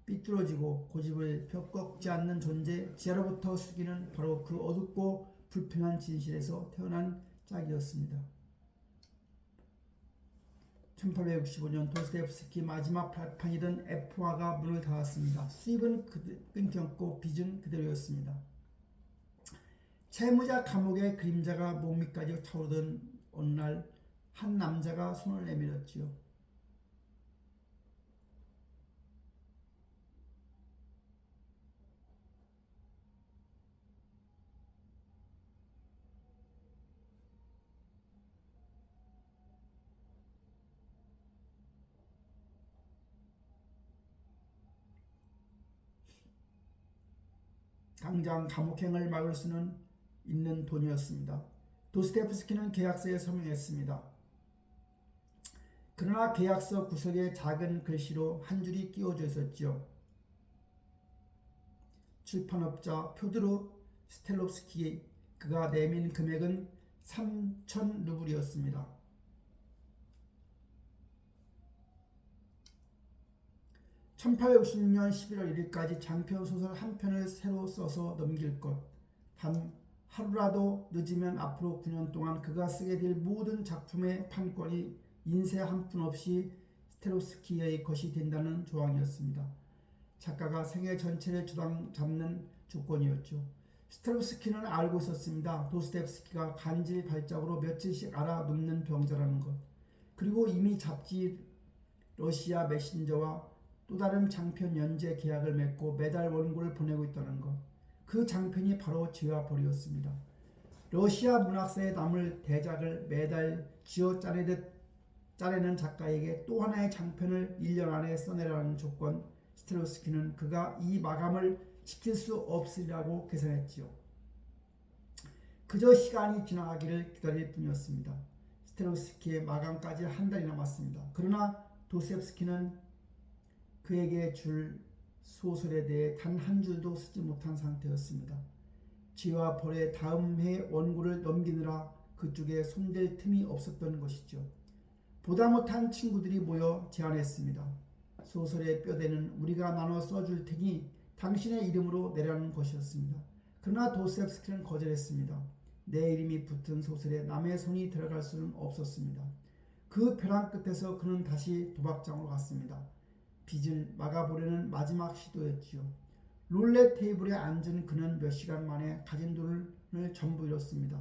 삐뚤어지고 고집을 꺾지 않는 존재 지하로부터 숙이는 바로 그 어둡고 불편한 진실에서 태어난 짝이었습니다. 1865년 도스토옙스키 마지막 발판이던 F화가 문을 닫았습니다. 수입은 끊겼고 빚은 그대로였습니다. 채무자 감옥의 그림자가 몸 위까지 차오르던 어느 날 한 남자가 손을 내밀었지요. 당장 감옥행을 막을 수는 있는 돈이었습니다. 도스토옙스키는 계약서에 서명했습니다. 그러나 계약서 구석에 작은 글씨로 한 줄이 끼워져 있었지요. 출판업자 표드로 스텔롭스키 그가 내민 금액은 3,000 루블이었습니다. 1866년 11월 1일까지 장편 소설 한 편을 새로 써서 넘길 것. 단 하루라도 늦으면 앞으로 9년 동안 그가 쓰게 될 모든 작품의 판권이 인쇄 한 푼 없이 스텔롭스키의 것이 된다는 조항이었습니다. 작가가 생애 전체를 주장잡는 조건이었죠. 스텔롭스키는 알고 있었습니다. 도스토옙스키가 간질 발작으로 며칠씩 앓아눕는 병자라는 것. 그리고 이미 잡지 러시아 메신저와 또 다른 장편 연재 계약을 맺고 매달 원고를 보내고 있다는 것. 그 장편이 바로 죄와 벌이었습니다. 러시아 문학사에 남을 대작을 매달 쥐어 짜내는 작가에게 또 하나의 장편을 1년 안에 써내라는 조건. 스텔롭스키는 그가 이 마감을 지킬 수 없으리라고 계산했지요. 그저 시간이 지나가기를 기다릴 뿐이었습니다. 스텔롭스키의 마감까지 한 달이 남았습니다. 그러나 도스토옙스키는 그에게 줄 소설에 대해 단 한 줄도 쓰지 못한 상태였습니다. 죄와 벌의 다음 해 원고를 넘기느라 그쪽에 손댈 틈이 없었던 것이죠. 보다 못한 친구들이 모여 제안했습니다. 소설의 뼈대는 우리가 나눠 써줄 테니 당신의 이름으로 내라는 것이었습니다. 그러나 도스토옙스키는 거절했습니다. 내 이름이 붙은 소설에 남의 손이 들어갈 수는 없었습니다. 그 벼랑 끝에서 그는 다시 도박장으로 갔습니다. 빚을 막아보려는 마지막 시도였지요. 룰렛 테이블에 앉은 그는 몇 시간 만에 가진 돈을 전부 잃었습니다.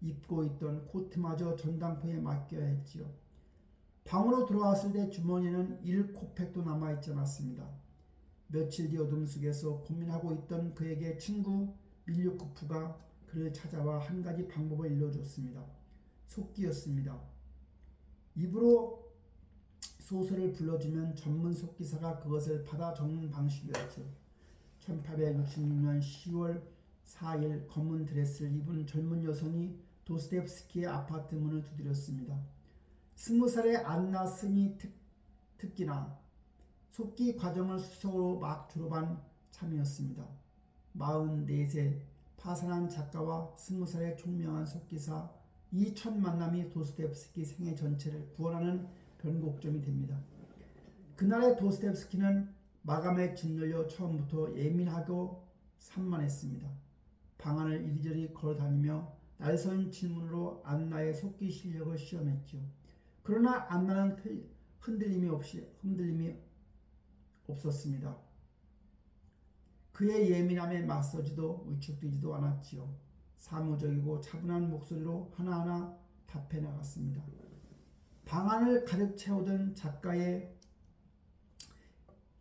입고 있던 코트마저 전당포에 맡겨야 했지요. 방으로 돌아왔을 때 주머니에는 1코팩도 남아있지 않았습니다. 며칠 뒤 어둠 속에서 고민하고 있던 그에게 친구 밀류코프가 그를 찾아와 한 가지 방법을 일러줬습니다. 속기였습니다. 입으로 소설을 불러주면 전문 속기사가 그것을 받아 적는 방식이었죠. 1866년 10월 4일 검은 드레스를 입은 젊은 여성이 도스토옙스키의 아파트 문을 두드렸습니다. 20살의 안나 스니 특기나 속기 과정을 수석으로 막 졸업한 참이었습니다. 44세 파산한 작가와 20살의 총명한 속기사, 이 첫 만남이 도스토옙스키 생애 전체를 구원하는 변곡점이 됩니다. 그날의 도스토옙스키는 마감에 짓눌려 처음부터 예민하고 산만했습니다. 방안을 이리저리 걸어다니며 날선 질문으로 안나의 속기 실력을 시험했죠. 그러나 안나는 흔들림이 없었습니다. 그의 예민함에 맞서지도 위축되지도 않았지요. 사무적이고 차분한 목소리로 하나하나 답해 나갔습니다. 방안을 가득 채우던 작가의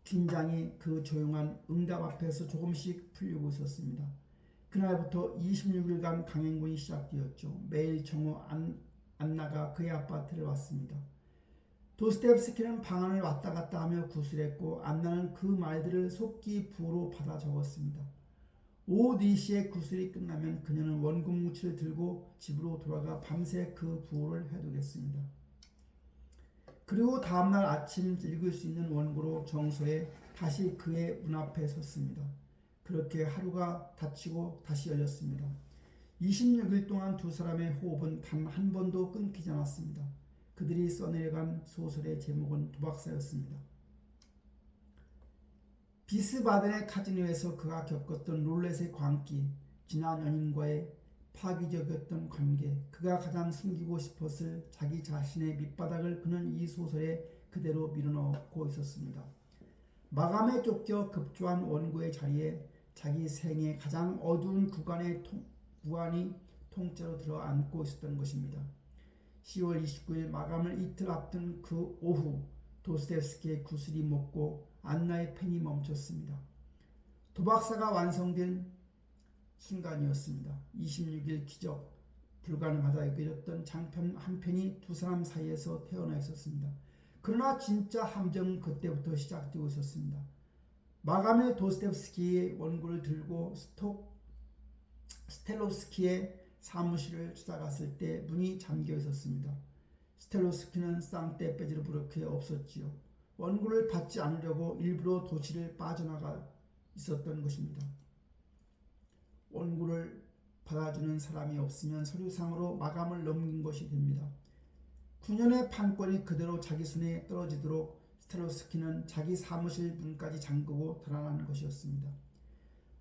긴장이 그 조용한 응답 앞에서 조금씩 풀리고 있었습니다. 그날부터 26일간 강행군이 시작되었죠. 매일 정오 안나가 그의 아파트를 왔습니다. 도스토옙스키는 방안을 왔다 갔다 하며 구슬했고 안나는 그 말들을 속기 부호로 받아 적었습니다. 오후 4시에 구슬이 끝나면 그녀는 원고뭉치를 들고 집으로 돌아가 밤새 그 부호를 해두겠습니다. 그리고 다음날 아침 읽을 수 있는 원고로 정서에 다시 그의 문 앞에 섰습니다. 그렇게 하루가 닫히고 다시 열렸습니다. 26일 동안 두 사람의 호흡은 단 한 번도 끊기지 않았습니다. 그들이 써내려간 소설의 제목은 도박사였습니다. 비스바덴의 카지노에서 그가 겪었던 롤렛의 광기, 지난 연인과의 파기적이었던 관계, 그가 가장 숨기고 싶었을 자기 자신의 밑바닥을 그는 이 소설에 그대로 밀어넣고 있었습니다. 마감에 쫓겨 급조한 원고의 자리에 자기 생의 가장 어두운 구간이 통째로 들어앉고 있었던 것입니다. 10월 29일 마감을 이틀 앞둔 그 오후, 도스토옙스키의 구슬이 먹고 안나의 펜이 멈췄습니다. 도박사가 완성된 순간이었습니다. 26일 기적, 불가능하다 여겨졌던 장편 한 편이 두 사람 사이에서 태어나 있었습니다. 그러나 진짜 함정은 그때부터 시작되고 있었습니다. 마감일 도스토옙스키의 원고를 들고 스텔로스키의 사무실을 찾아갔을 때 문이 잠겨 있었습니다. 스텔로스키는 쌍떼 빼지를 부르크에 없었지요. 원고를 받지 않으려고 일부러 도시를 빠져나가 있었던 것입니다. 원고를 받아주는 사람이 없으면 서류상으로 마감을 넘긴 것이 됩니다. 9년의 판권이 그대로 자기 손에 떨어지도록 스텔로스키는 자기 사무실 문까지 잠그고 달아난 것이었습니다.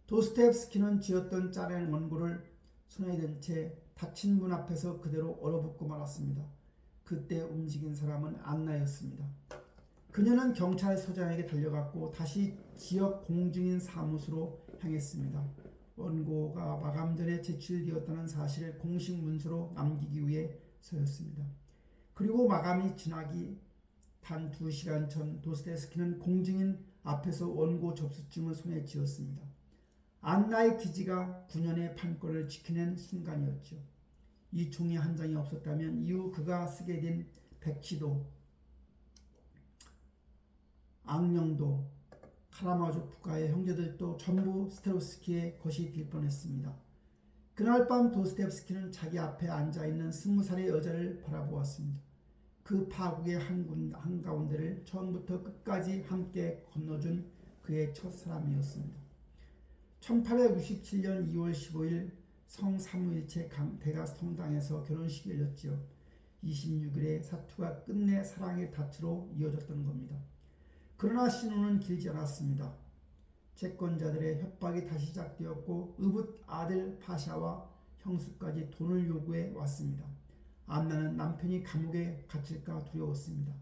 도스토옙스키는 쥐었던 짜낸 원고를 손에 든 채 닫힌 문 앞에서 그대로 얼어붙고 말았습니다. 그때 움직인 사람은 안나였습니다. 그녀는 경찰서장에게 달려갔고 다시 지역 공증인 사무소로 향했습니다. 원고가 마감 전에 제출되었다는 사실을 공식 문서로 남기기 위해 서였습니다. 그리고 마감이 지나기 단 2시간 전 도스토옙스키는 공증인 앞에서 원고 접수증을 손에 쥐었습니다. 안나의 기지가 9년의 판권을 지켜낸 순간이었죠. 이 종이 한 장이 없었다면 이후 그가 쓰게 된 백치도, 악령도, 카라마조프가의 형제들도 전부 스텔로스키의 것이 될 뻔했습니다. 그날 밤 도스토옙스키는 자기 앞에 앉아있는 20살의 여자를 바라보았습니다. 그 파국의 한가운데를 처음부터 끝까지 함께 건너준 그의 첫사람이었습니다. 1867년 2월 15일 성사무일체 대가 성당에서 결혼식이 열렸지요. 26일에 사투가 끝내 사랑의 다투로 이어졌던 겁니다. 그러나 신혼은 길지 않았습니다. 채권자들의 협박이 다시 시작되었고 의붓 아들 파샤와 형수까지 돈을 요구해 왔습니다. 안나는 남편이 감옥에 갇힐까 두려웠습니다.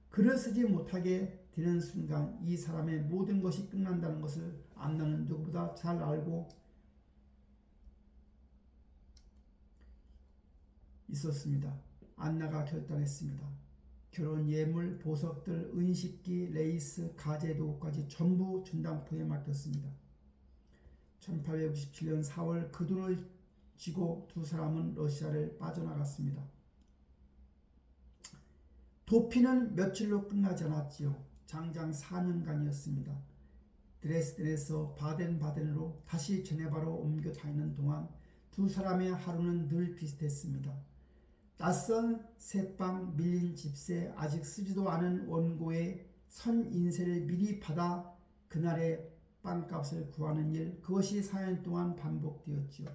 글을 쓰지 못하게 되는 순간 이 사람의 모든 것이 끝난다는 것을 안나는 누구보다 잘 알고 있었습니다. 안나가 결단했습니다. 결혼 예물, 보석들, 은식기, 레이스, 가재 도구까지 전부 전당포에 맡겼습니다. 1897년 4월 그 돈을 쥐고 두 사람은 러시아를 빠져나갔습니다. 도피는 며칠로 끝나지 않았지요. 장장 4년간이었습니다. 드레스덴에서 바덴바덴으로 다시 제네바로 옮겨 다니는 동안 두 사람의 하루는 늘 비슷했습니다. 낯선 새빵, 밀린 집세, 아직 쓰지도 않은 원고의 선인세를 미리 받아 그날의 빵값을 구하는 일, 그것이 4년 동안 반복되었지요.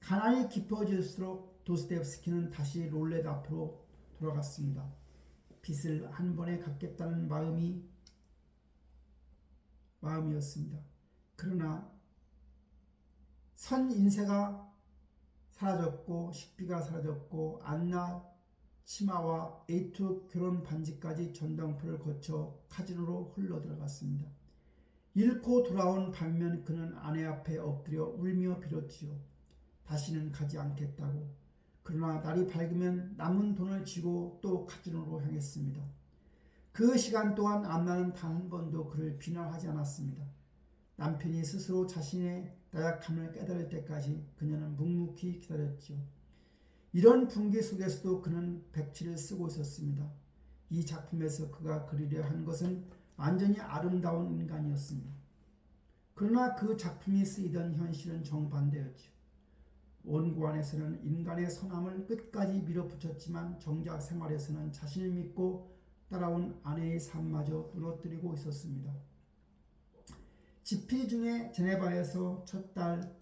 가난이 깊어질수록 도스토옙스키는 다시 롤렛 앞으로 돌아갔습니다. 빚을 한 번에 갚겠다는 마음이었습니다. 그러나 선인세가 사라졌고 식비가 사라졌고 안나 치마와 에이투 결혼 반지까지 전당포를 거쳐 카지노로 흘러들어갔습니다. 잃고 돌아온 반면 그는 아내 앞에 엎드려 울며 빌었지요. 다시는 가지 않겠다고. 그러나 날이 밝으면 남은 돈을 쥐고 또 카지노로 향했습니다. 그 시간 동안 안나는 단 한 번도 그를 비난하지 않았습니다. 남편이 스스로 자신의 나약함을 깨달을 때까지 그녀는 묵묵히 기다렸지요. 이런 분기 속에서도 그는 백치를 쓰고 있었습니다. 이 작품에서 그가 그리려 한 것은 완전히 아름다운 인간이었습니다. 그러나 그 작품이 쓰이던 현실은 정반대였죠. 원고 안에서는 인간의 선함을 끝까지 밀어붙였지만 정작 생활에서는 자신을 믿고 따라온 아내의 삶마저 무너뜨리고 있었습니다. 집필 중에 제네바에서 첫 딸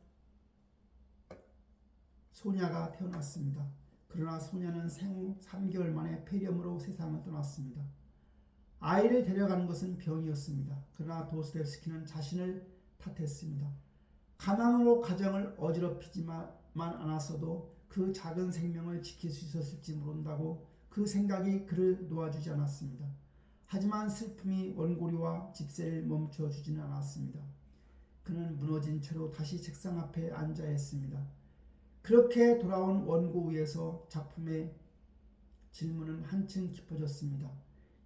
소냐가 태어났습니다. 그러나 소녀는 생후 3개월 만에 폐렴으로 세상을 떠났습니다. 아이를 데려가는 것은 병이었습니다. 그러나 도스토옙스키는 자신을 탓했습니다. 가난으로 가정을 어지럽히지만 않았어도 그 작은 생명을 지킬 수 있었을지 모른다고 그 생각이 그를 놓아주지 않았습니다. 하지만 슬픔이 원고리와 집세를 멈춰주지는 않았습니다. 그는 무너진 채로 다시 책상 앞에 앉아야 했습니다. 그렇게 돌아온 원고 위에서 작품의 질문은 한층 깊어졌습니다.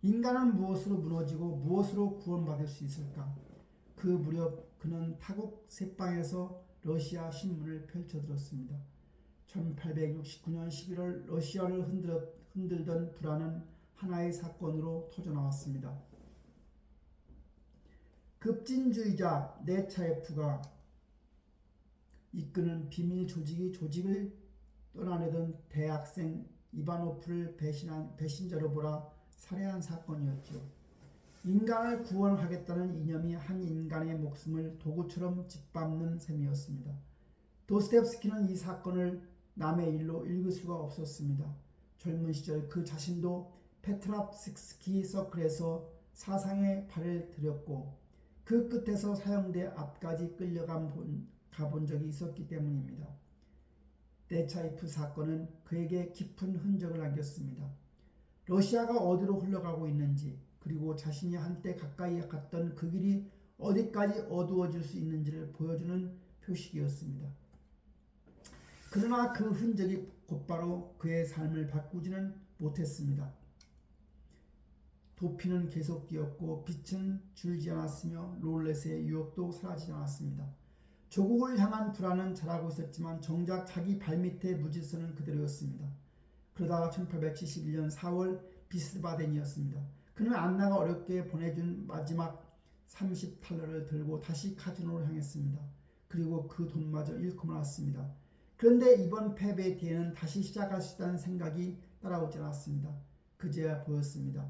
인간은 무엇으로 무너지고 무엇으로 구원받을 수 있을까? 그 무렵 그는 타국 새방에서 러시아 신문을 펼쳐들었습니다. 1869년 11월 러시아를 흔들던 불안은 하나의 사건으로 터져나왔습니다. 급진주의자 네차예프가 이끄는 비밀 조직이 조직을 떠나려던 대학생 이바노프를 배신자로 보라 살해한 사건이었죠. 인간을 구원하겠다는 이념이 한 인간의 목숨을 도구처럼 짓밟는 셈이었습니다. 도스토옙스키는 이 사건을 남의 일로 읽을 수가 없었습니다. 젊은 시절 그 자신도 페트랍스키 서클에서 사상의 발을 들였고 그 끝에서 사형대 앞까지 가본 적이 있었기 때문입니다. 네차이프 사건은 그에게 깊은 흔적을 남겼습니다. 러시아가 어디로 흘러가고 있는지 그리고 자신이 한때 가까이 갔던 그 길이 어디까지 어두워질 수 있는지를 보여주는 표식이었습니다. 그러나 그 흔적이 곧바로 그의 삶을 바꾸지는 못했습니다. 도피는 계속되었고 빛은 줄지 않았으며 롤렛의 유혹도 사라지지 않았습니다. 조국을 향한 불안은 자라고 있었지만 정작 자기 발밑에 무질서는 그대로였습니다. 그러다가 1871년 4월 비스바덴이었습니다. 그는 안나가 어렵게 보내준 마지막 30달러를 들고 다시 카지노를 향했습니다. 그리고 그 돈마저 잃고 말았습니다. 그런데 이번 패배 뒤에는 다시 시작할 수 있다는 생각이 따라오지 않았습니다. 그제야 보였습니다.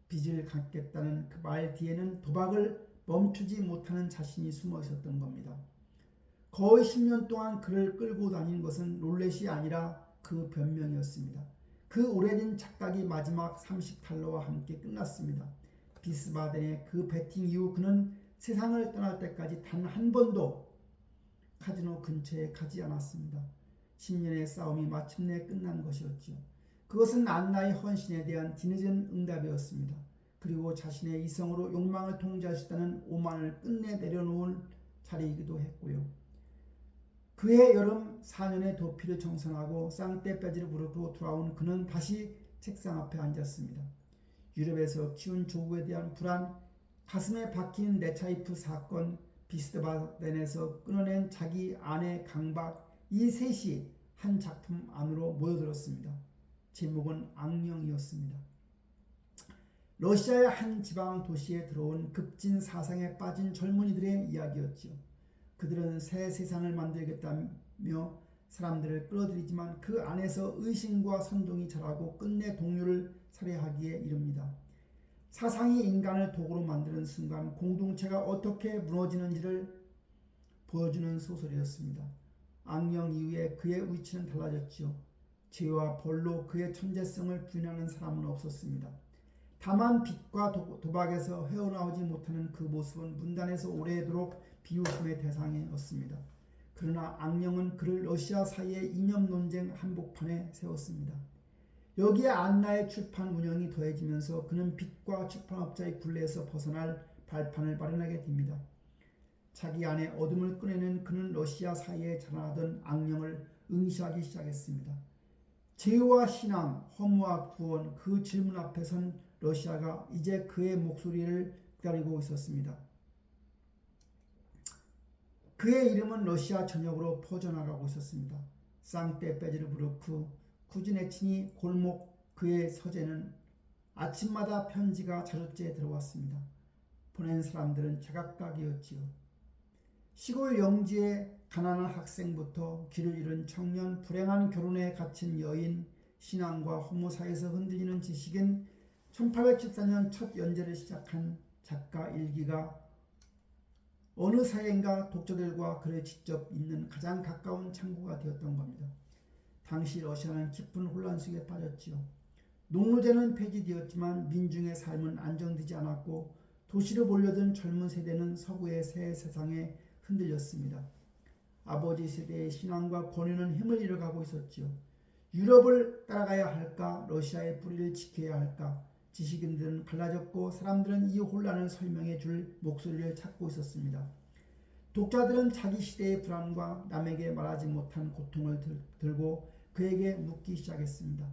빚을 갚겠다는 그 말 뒤에는 도박을 멈추지 못하는 자신이 숨어 있었던 겁니다. 거의 10년 동안 그를 끌고 다닌 것은 롤렛이 아니라 그 변명이었습니다. 그 오래된 착각이 마지막 30달러와 함께 끝났습니다. 비스바덴의 그 배팅 이후 그는 세상을 떠날 때까지 단 한 번도 카지노 근처에 가지 않았습니다. 10년의 싸움이 마침내 끝난 것이었죠. 그것은 안나의 헌신에 대한 뒤늦은 응답이었습니다. 그리고 자신의 이성으로 욕망을 통제할 수 있다는 오만을 끝내 내려놓을 자리이기도 했고요. 그해 여름 4년의 도피를 정산하고 쌍떼빼지를 무릎으로 돌아온 그는 다시 책상 앞에 앉았습니다. 유럽에서 키운 조국에 대한 불안, 가슴에 박힌 네차이프 사건, 비스바덴에서 끊어낸 자기 아내 강박, 이 셋이 한 작품 안으로 모여들었습니다. 제목은 악령이었습니다. 러시아의 한 지방 도시에 들어온 급진 사상에 빠진 젊은이들의 이야기였지요. 그들은 새 세상을 만들겠다며 사람들을 끌어들이지만 그 안에서 의심과 선동이 자라고 끝내 동료를 살해하기에 이릅니다. 사상이 인간을 도구로 만드는 순간 공동체가 어떻게 무너지는지를 보여주는 소설이었습니다. 악령 이후에 그의 위치는 달라졌지요. 죄와 벌로 그의 천재성을 부인하는 사람은 없었습니다. 다만 빚과 도박에서 헤어나오지 못하는 그 모습은 문단에서 오래도록 비웃음의 대상이었습니다. 그러나 악령은 그를 러시아 사이의 이념 논쟁 한복판에 세웠습니다. 여기에 안나의 출판 운영이 더해지면서 그는 빚과 출판업자의 굴레에서 벗어날 발판을 마련하게 됩니다. 자기 안에 어둠을 꺼내는 그는 러시아 사이에 자라나던 악령을 응시하기 시작했습니다. 죄와 신앙, 허무와 구원, 그 질문 앞에 선 러시아가 이제 그의 목소리를 기다리고 있었습니다. 그의 이름은 러시아 전역으로 퍼져나가고 있었습니다. 상떼페테르부르크, 쿠즈네치니 골목 그의 서재는 아침마다 편지가 자루째에 들어왔습니다. 보낸 사람들은 제각각이었지요. 시골 영지의 가난한 학생부터 길을 잃은 청년, 불행한 결혼에 갇힌 여인, 신앙과 허무 사이에서 흔들리는 지식인, 1814년 첫 연재를 시작한 작가 일기가 어느 사회인가 독자들과 그를 직접 잇는 가장 가까운 창구가 되었던 겁니다. 당시 러시아는 깊은 혼란 속에 빠졌지요. 농노제는 폐지되었지만 민중의 삶은 안정되지 않았고 도시로 몰려든 젊은 세대는 서구의 새 세상에 흔들렸습니다. 아버지 세대의 신앙과 권위는 힘을 잃어가고 있었지요. 유럽을 따라가야 할까, 러시아의 뿌리를 지켜야 할까, 지식인들은 갈라졌고 사람들은 이 혼란을 설명해 줄 목소리를 찾고 있었습니다. 독자들은 자기 시대의 불안과 남에게 말하지 못한 고통을 들고 그에게 묻기 시작했습니다.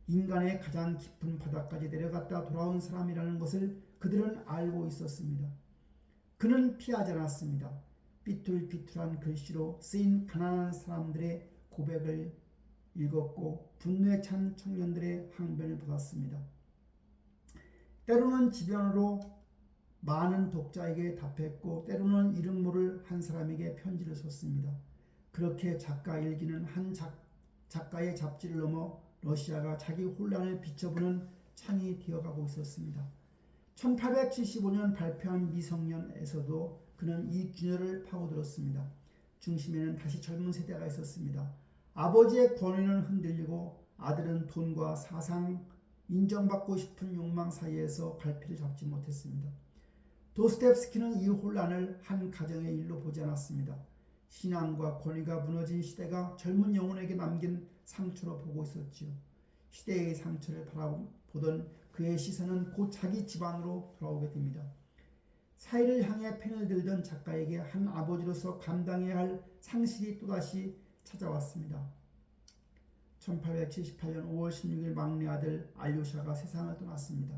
인간의 가장 깊은 바다까지 내려갔다 돌아온 사람이라는 것을 그들은 알고 있었습니다. 그는 피하지 않았습니다. 삐뚤삐뚤한 글씨로 쓰인 가난한 사람들의 고백을 읽었고 분노에 찬 청년들의 항변을 받았습니다. 때로는 지변으로 많은 독자에게 답했고 때로는 이름 모를 한 사람에게 편지를 썼습니다. 그렇게 작가 일기는 한 작가의 잡지를 넘어 러시아가 자기 혼란을 비춰보는 창이 되어가고 있었습니다. 1875년 발표한 미성년에서도 그는 이 균열을 파고들었습니다. 중심에는 다시 젊은 세대가 있었습니다. 아버지의 권위는 흔들리고 아들은 돈과 사상, 인정받고 싶은 욕망 사이에서 갈피를 잡지 못했습니다. 도스토옙스키는 이 혼란을 한 가정의 일로 보지 않았습니다. 신앙과 권위가 무너진 시대가 젊은 영혼에게 남긴 상처로 보고 있었지요. 시대의 상처를 바라보던 그의 시선은 곧 자기 집안으로 돌아오게 됩니다. 사회를 향해 펜을 들던 작가에게 한 아버지로서 감당해야 할 상실이 또다시 찾아왔습니다. 1878년 5월 16일 막내 아들 알료샤가 세상을 떠났습니다.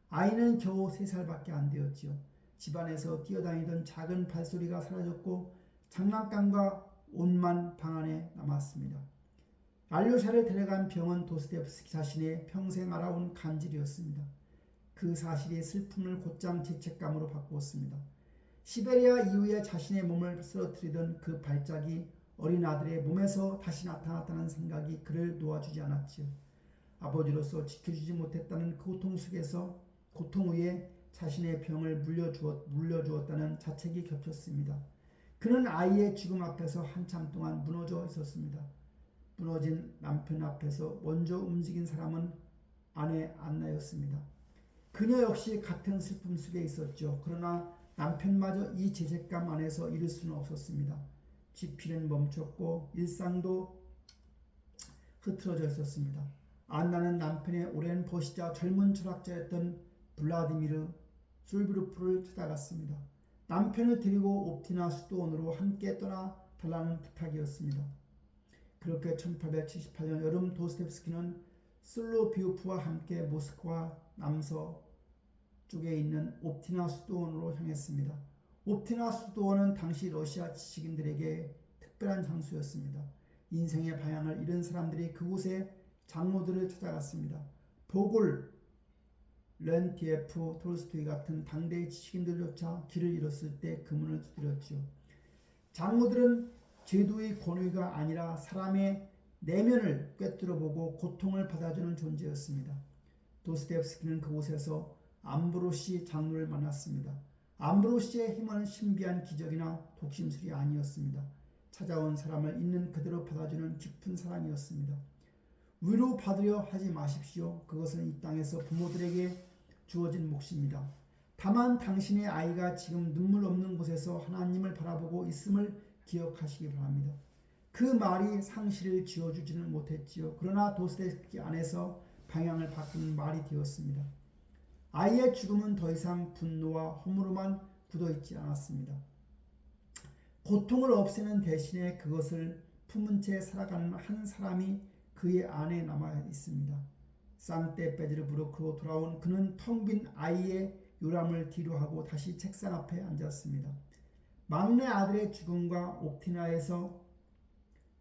아이는 겨우 3살밖에 안 되었지요. 집안에서 뛰어다니던 작은 발소리가 사라졌고 장난감과 옷만 방 안에 남았습니다. 알료샤를 데려간 병은 도스토옙스키 자신의 평생 알아온 간질이었습니다. 그 사실이 슬픔을 곧장 죄책감으로 바꾸었습니다. 시베리아 이후에 자신의 몸을 쓰러뜨리던 그 발작이 어린 아들의 몸에서 다시 나타났다는 생각이 그를 놓아주지 않았지요. 아버지로서 지켜주지 못했다는 그 고통 속에서 고통 위에 자신의 병을 물려주었다는 자책이 겹쳤습니다. 그는 아이의 죽음 앞에서 한참 동안 무너져 있었습니다. 무너진 남편 앞에서 먼저 움직인 사람은 아내 안나였습니다. 그녀 역시 같은 슬픔 속에 있었죠. 그러나 남편마저 이 죄책감 안에서 잃을 수는 없었습니다. 지피는 멈췄고 일상도 흐트러져 있었습니다. 안나는 남편의 오랜 보시자 젊은 철학자였던 블라디미르 술브루프를 찾아갔습니다. 남편을 데리고 옵티나 수도원으로 함께 떠나달라는 부탁이었습니다. 그렇게 1878년 여름 도스토옙스키는 솔로비우프와 함께 모스크바 남서 쪽에 있는 옵티나 수도원으로 향했습니다. 옵티나 수도원은 당시 러시아 지식인들에게 특별한 장소였습니다. 인생의 방향을 잃은 사람들이 그곳에 장로들을 찾아갔습니다. 보골, 렌티에프, 톨스토이 같은 당대의 지식인들조차 길을 잃었을 때 그 문을 두드렸지요. 장로들은 제도의 권위가 아니라 사람의 내면을 꿰뚫어보고 고통을 받아주는 존재였습니다. 도스토옙스키는 그곳에서 암브로시 장로를 만났습니다. 암브로시의 힘은 신비한 기적이나 독심술이 아니었습니다. 찾아온 사람을 있는 그대로 받아주는 깊은 사랑이었습니다. 위로받으려 하지 마십시오. 그것은 이 땅에서 부모들에게 주어진 몫입니다. 다만 당신의 아이가 지금 눈물 없는 곳에서 하나님을 바라보고 있음을 기억하시기 바랍니다. 그 말이 상실을 지어주지는 못했지요. 그러나 도스토옙스키 안에서 방향을 바꾸는 말이 되었습니다. 아이의 죽음은 더 이상 분노와 허물로만 굳어있지 않았습니다. 고통을 없애는 대신에 그것을 품은 채 살아가는 한 사람이 그의 안에 남아 있습니다. 상테페테르부르크로 돌아온 그는 텅 빈 아이의 요람을 뒤로하고 다시 책상 앞에 앉았습니다. 막내 아들의 죽음과 옵티나에서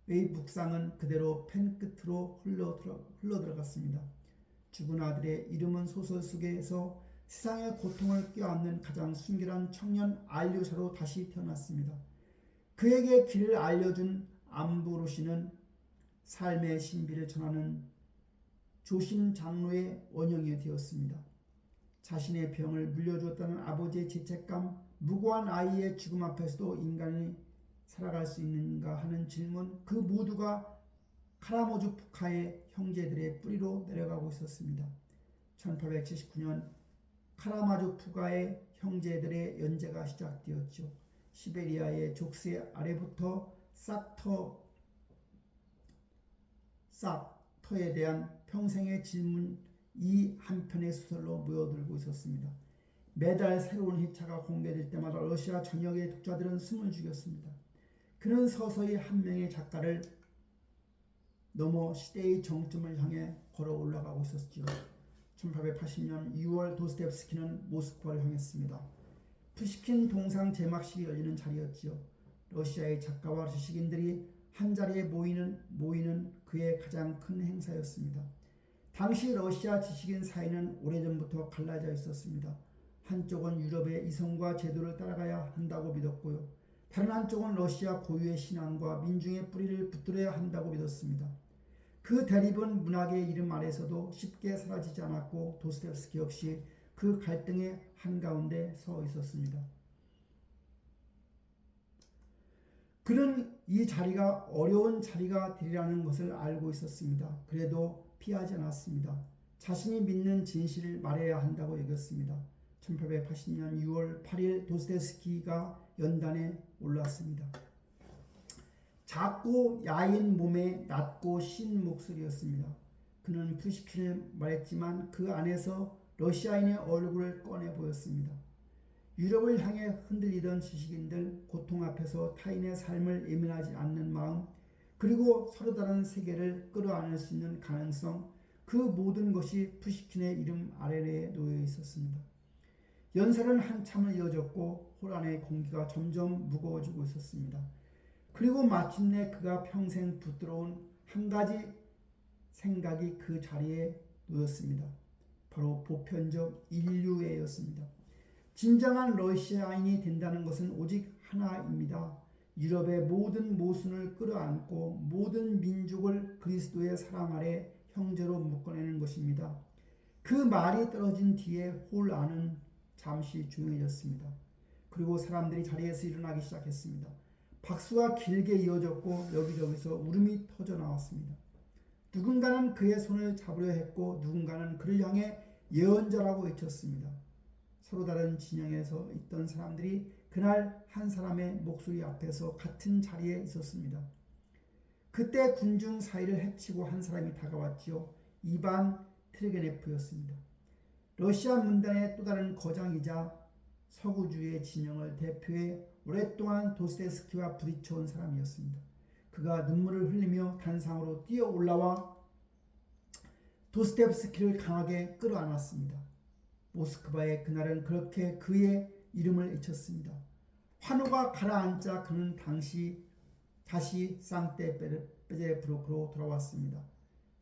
의 묵상은 그대로 펜 끝으로 흘러들어갔습니다. 죽은 아들의 이름은 소설 속에서 세상의 고통을 껴안는 가장 순결한 청년 알료샤로 다시 태어났습니다. 그에게 길을 알려준 암브로시는 삶의 신비를 전하는 조신 장로의 원형이 되었습니다. 자신의 병을 물려주었다는 아버지의 죄책감, 무고한 아이의 죽음 앞에서도 인간이 살아갈 수 있는가 하는 질문, 그 모두가 카라마조프카의 형제들의 뿌리로 내려가고 있었습니다. 1879년 카라마조프카의 형제들의 연재가 시작되었죠. 시베리아의 족쇄 아래부터 싹터에 대한 평생의 질문 이 한 편의 소설로 모여들고 있었습니다. 매달 새로운 회차가 공개될 때마다 러시아 전역의 독자들은 숨을 죽였습니다. 그는 서서히 한 명의 작가를 넘어 시대의 정점을 향해 걸어 올라가고 있었지요. 1880년 6월 도스토옙스키는 모스크바를 향했습니다. 푸시킨 동상 제막식이 열리는 자리였지요. 러시아의 작가와 지식인들이 한자리에 모이는 그의 가장 큰 행사였습니다. 당시 러시아 지식인 사회는 오래전부터 갈라져 있었습니다. 한쪽은 유럽의 이성과 제도를 따라가야 한다고 믿었고요. 다른 한쪽은 러시아 고유의 신앙과 민중의 뿌리를 붙들어야 한다고 믿었습니다. 그 대립은 문학의 이름 아래서도 쉽게 사라지지 않았고 도스토옙스키 역시 그 갈등의 한가운데 서 있었습니다. 그는 이 자리가 어려운 자리가 되리라는 것을 알고 있었습니다. 그래도 피하지 않았습니다. 자신이 믿는 진실을 말해야 한다고 여겼습니다. 1880년 6월 8일 도스토옙스키가 연단에 올랐습니다. 작고 야인 몸에 낮고 신 목소리였습니다. 그는 푸시킨을 말했지만 그 안에서 러시아인의 얼굴을 꺼내 보였습니다. 유럽을 향해 흔들리던 지식인들, 고통 앞에서 타인의 삶을 예민하지 않는 마음, 그리고 서로 다른 세계를 끌어안을 수 있는 가능성, 그 모든 것이 푸시킨의 이름 아래에 놓여 있었습니다. 연설은 한참을 이어졌고 홀 안의 공기가 점점 무거워지고 있었습니다. 그리고 마침내 그가 평생 붙들어온 한 가지 생각이 그 자리에 놓였습니다. 바로 보편적 인류애였습니다. 진정한 러시아인이 된다는 것은 오직 하나입니다. 유럽의 모든 모순을 끌어안고 모든 민족을 그리스도의 사랑 아래 형제로 묶어내는 것입니다. 그 말이 떨어진 뒤에 홀 안은 잠시 조용해졌습니다. 그리고 사람들이 자리에서 일어나기 시작했습니다. 박수가 길게 이어졌고 여기저기서 울음이 터져 나왔습니다. 누군가는 그의 손을 잡으려 했고 누군가는 그를 향해 예언자라고 외쳤습니다. 서로 다른 진영에서 있던 사람들이 그날 한 사람의 목소리 앞에서 같은 자리에 있었습니다. 그때 군중 사이를 헤치고 한 사람이 다가왔지요. 이반 트레게네프였습니다. 러시아 문단의 또 다른 거장이자 서구주의 진영을 대표해 오랫동안 도스토옙스키와 부딪혀온 사람이었습니다. 그가 눈물을 흘리며 단상으로 뛰어 올라와 도스토옙스키를 강하게 끌어안았습니다. 모스크바의 그날은 그렇게 그의 이름을 외쳤습니다. 환호가 가라앉자 그는 다시 상트페테르부르크로 돌아왔습니다.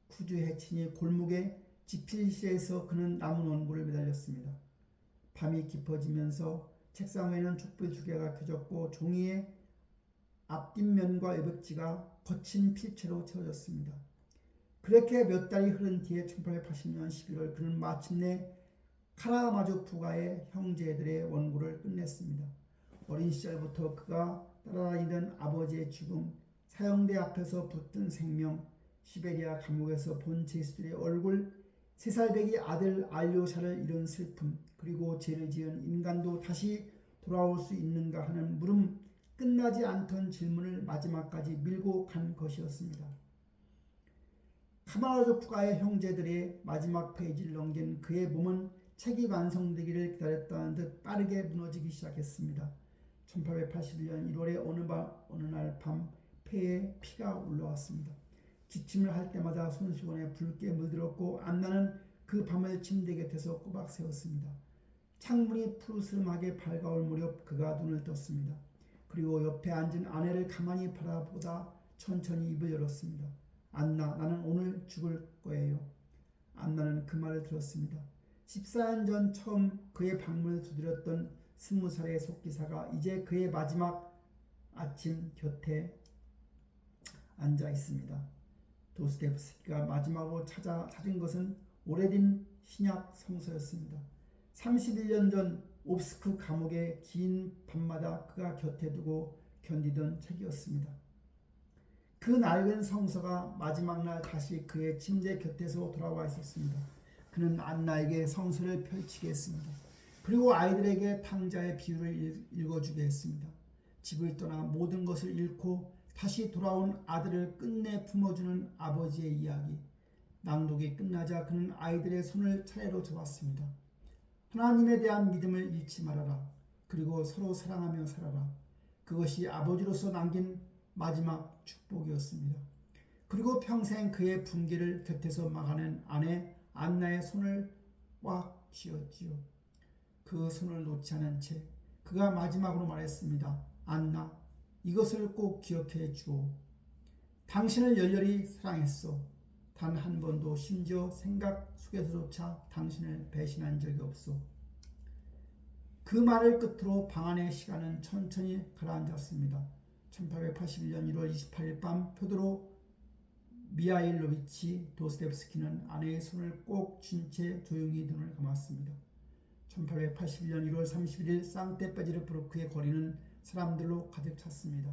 쿠주 해친이 골목의 지필시에서 그는 남은 원고를 매달렸습니다. 밤이 깊어지면서 책상 위에는 촛불 2개가 켜졌고 종이의 앞뒷면과 외벽지가 거친 필체로 채워졌습니다. 그렇게 몇 달이 흐른 뒤에 1880년 11월 그는 마침내 카라마조프가의 형제들의 원고를 끝냈습니다. 어린 시절부터 그가 따라다니던 아버지의 죽음, 사형대 앞에서 붙든 생명, 시베리아 감옥에서 본 제수들의 얼굴, 3살배기 아들 알료샤를 잃은 슬픔, 그리고 죄를 지은 인간도 다시 돌아올 수 있는가 하는 물음, 끝나지 않던 질문을 마지막까지 밀고 간 것이었습니다. 카라마조프가의 형제들의 마지막 페이지를 넘긴 그의 몸은 책이 완성되기를 기다렸다는 듯 빠르게 무너지기 시작했습니다. 1881년 1월의 어느 날 밤 폐에 피가 올라왔습니다. 기침을 할 때마다 손수건에 붉게 물들었고 안나는 그 밤을 침대 곁에서 꼬박 세웠습니다. 창문이 푸르스름하게 밝아올 무렵 그가 눈을 떴습니다. 그리고 옆에 앉은 아내를 가만히 바라보다 천천히 입을 열었습니다. 안나, 나는 오늘 죽을 거예요. 안나는 그 말을 들었습니다. 14년 전 처음 그의 방문을 두드렸던 20살의 속기사가 이제 그의 마지막 아침 곁에 앉아 있습니다. 도스토옙스키가 마지막으로 찾은 것은 오래된 신약 성서였습니다. 31년 전 옵스크 감옥의 긴 밤마다 그가 곁에 두고 견디던 책이었습니다. 그 낡은 성서가 마지막 날 다시 그의 침대 곁에서 돌아와 있었습니다. 그는 안나에게 성서를 펼치게 했습니다. 그리고 아이들에게 탕자의 비유를 읽어주게 했습니다. 집을 떠나 모든 것을 잃고 다시 돌아온 아들을 끝내 품어주는 아버지의 이야기. 낭독이 끝나자 그는 아이들의 손을 차례로 잡았습니다. 하나님에 대한 믿음을 잃지 말아라. 그리고 서로 사랑하며 살아라. 그것이 아버지로서 남긴 마지막 축복이었습니다. 그리고 평생 그의 분기를 곁에서 막아낸 아내 안나의 손을 꽉 쥐었지요. 그 손을 놓지 않은 채 그가 마지막으로 말했습니다. 안나, 이것을 꼭 기억해 주오. 당신을 열렬히 사랑했어. 단 한 번도 심지어 생각 속에서조차 당신을 배신한 적이 없어. 그 말을 끝으로 방 안의 시간은 천천히 가라앉았습니다. 1881년 1월 28일 밤 표도로 미하일로비치 도스토옙스키는 아내의 손을 꼭 쥔 채 조용히 눈을 감았습니다. 1881년 1월 31일 상테페테르부르크의 거리는 사람들로 가득 찼습니다.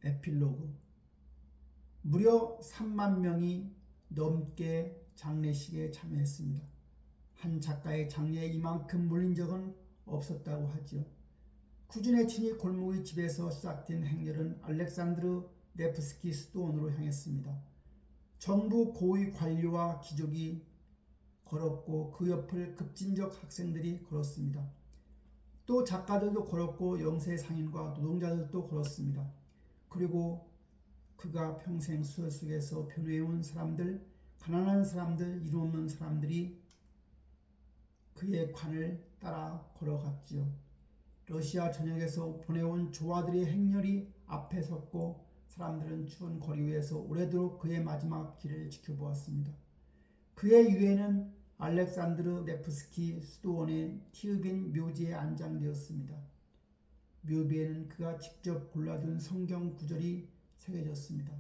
에필로그. 무려 3만 명이 넘게 장례식에 참여했습니다. 한 작가의 장례에 이만큼 몰린 적은 없었다고 하지요. 쿠즈네 친이 골목의 집에서 시작된 행렬은 알렉산드르 네프스키 수도원으로 향했습니다. 정부 고위 관료와 귀족이 걸었고 그 옆을 급진적 학생들이 걸었습니다. 또 작가들도 걸었고 영세 상인과 노동자들도 걸었습니다. 그리고 그가 평생 수혈 속에서 변해온 사람들, 가난한 사람들, 이름 없는 사람들이 그의 관을 따라 걸어갔지요. 러시아 전역에서 보내온 조화들의 행렬이 앞에 섰고 사람들은 추운 거리 위에서 오래도록 그의 마지막 길을 지켜보았습니다. 그의 유해는 알렉산드르 네프스키 수도원의 티읍인 묘지에 안장되었습니다. 묘비에는 그가 직접 골라둔 성경 구절이 새겨졌습니다.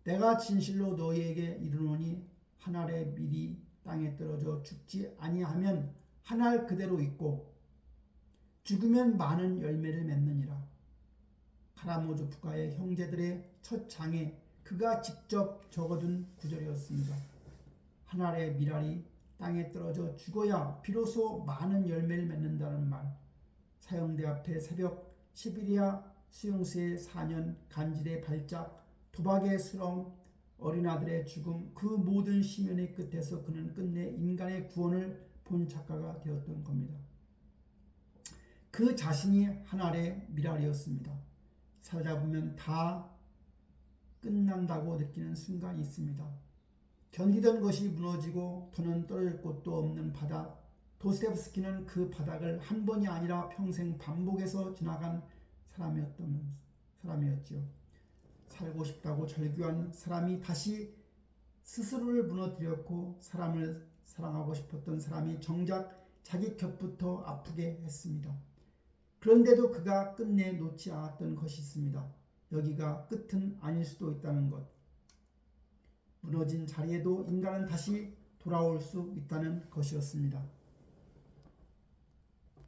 내가 진실로 너희에게 이르노니 한 알의 밀이 땅에 떨어져 죽지 아니하면 한 알 그대로 있고 죽으면 많은 열매를 맺느니라. 카라모조프가의 형제들의 첫 장에 그가 직접 적어둔 구절이었습니다. 한 알의 밀알이 땅에 떨어져 죽어야 비로소 많은 열매를 맺는다는 말. 사형대 앞에 새벽 시베리아 수용소의 4년 간질의 발작, 도박의 수렁, 어린아들의 죽음, 그 모든 시면의 끝에서 그는 끝내 인간의 구원을 본 작가가 되었던 겁니다. 그 자신이 한 알의 밀알이었습니다. 살다 보면 다 끝난다고 느끼는 순간이 있습니다. 견디던 것이 무너지고 더는 떨어질 곳도 없는 바닥. 도스토옙스키는 그 바닥을 한 번이 아니라 평생 반복해서 지나간 사람이었지요. 살고 싶다고 절규한 사람이 다시 스스로를 무너뜨렸고 사람을 사랑하고 싶었던 사람이 정작 자기 곁부터 아프게 했습니다. 그런데도 그가 끝내 놓지 않았던 것이 있습니다. 여기가 끝은 아닐 수도 있다는 것. 무너진 자리에도 인간은 다시 돌아올 수 있다는 것이었습니다.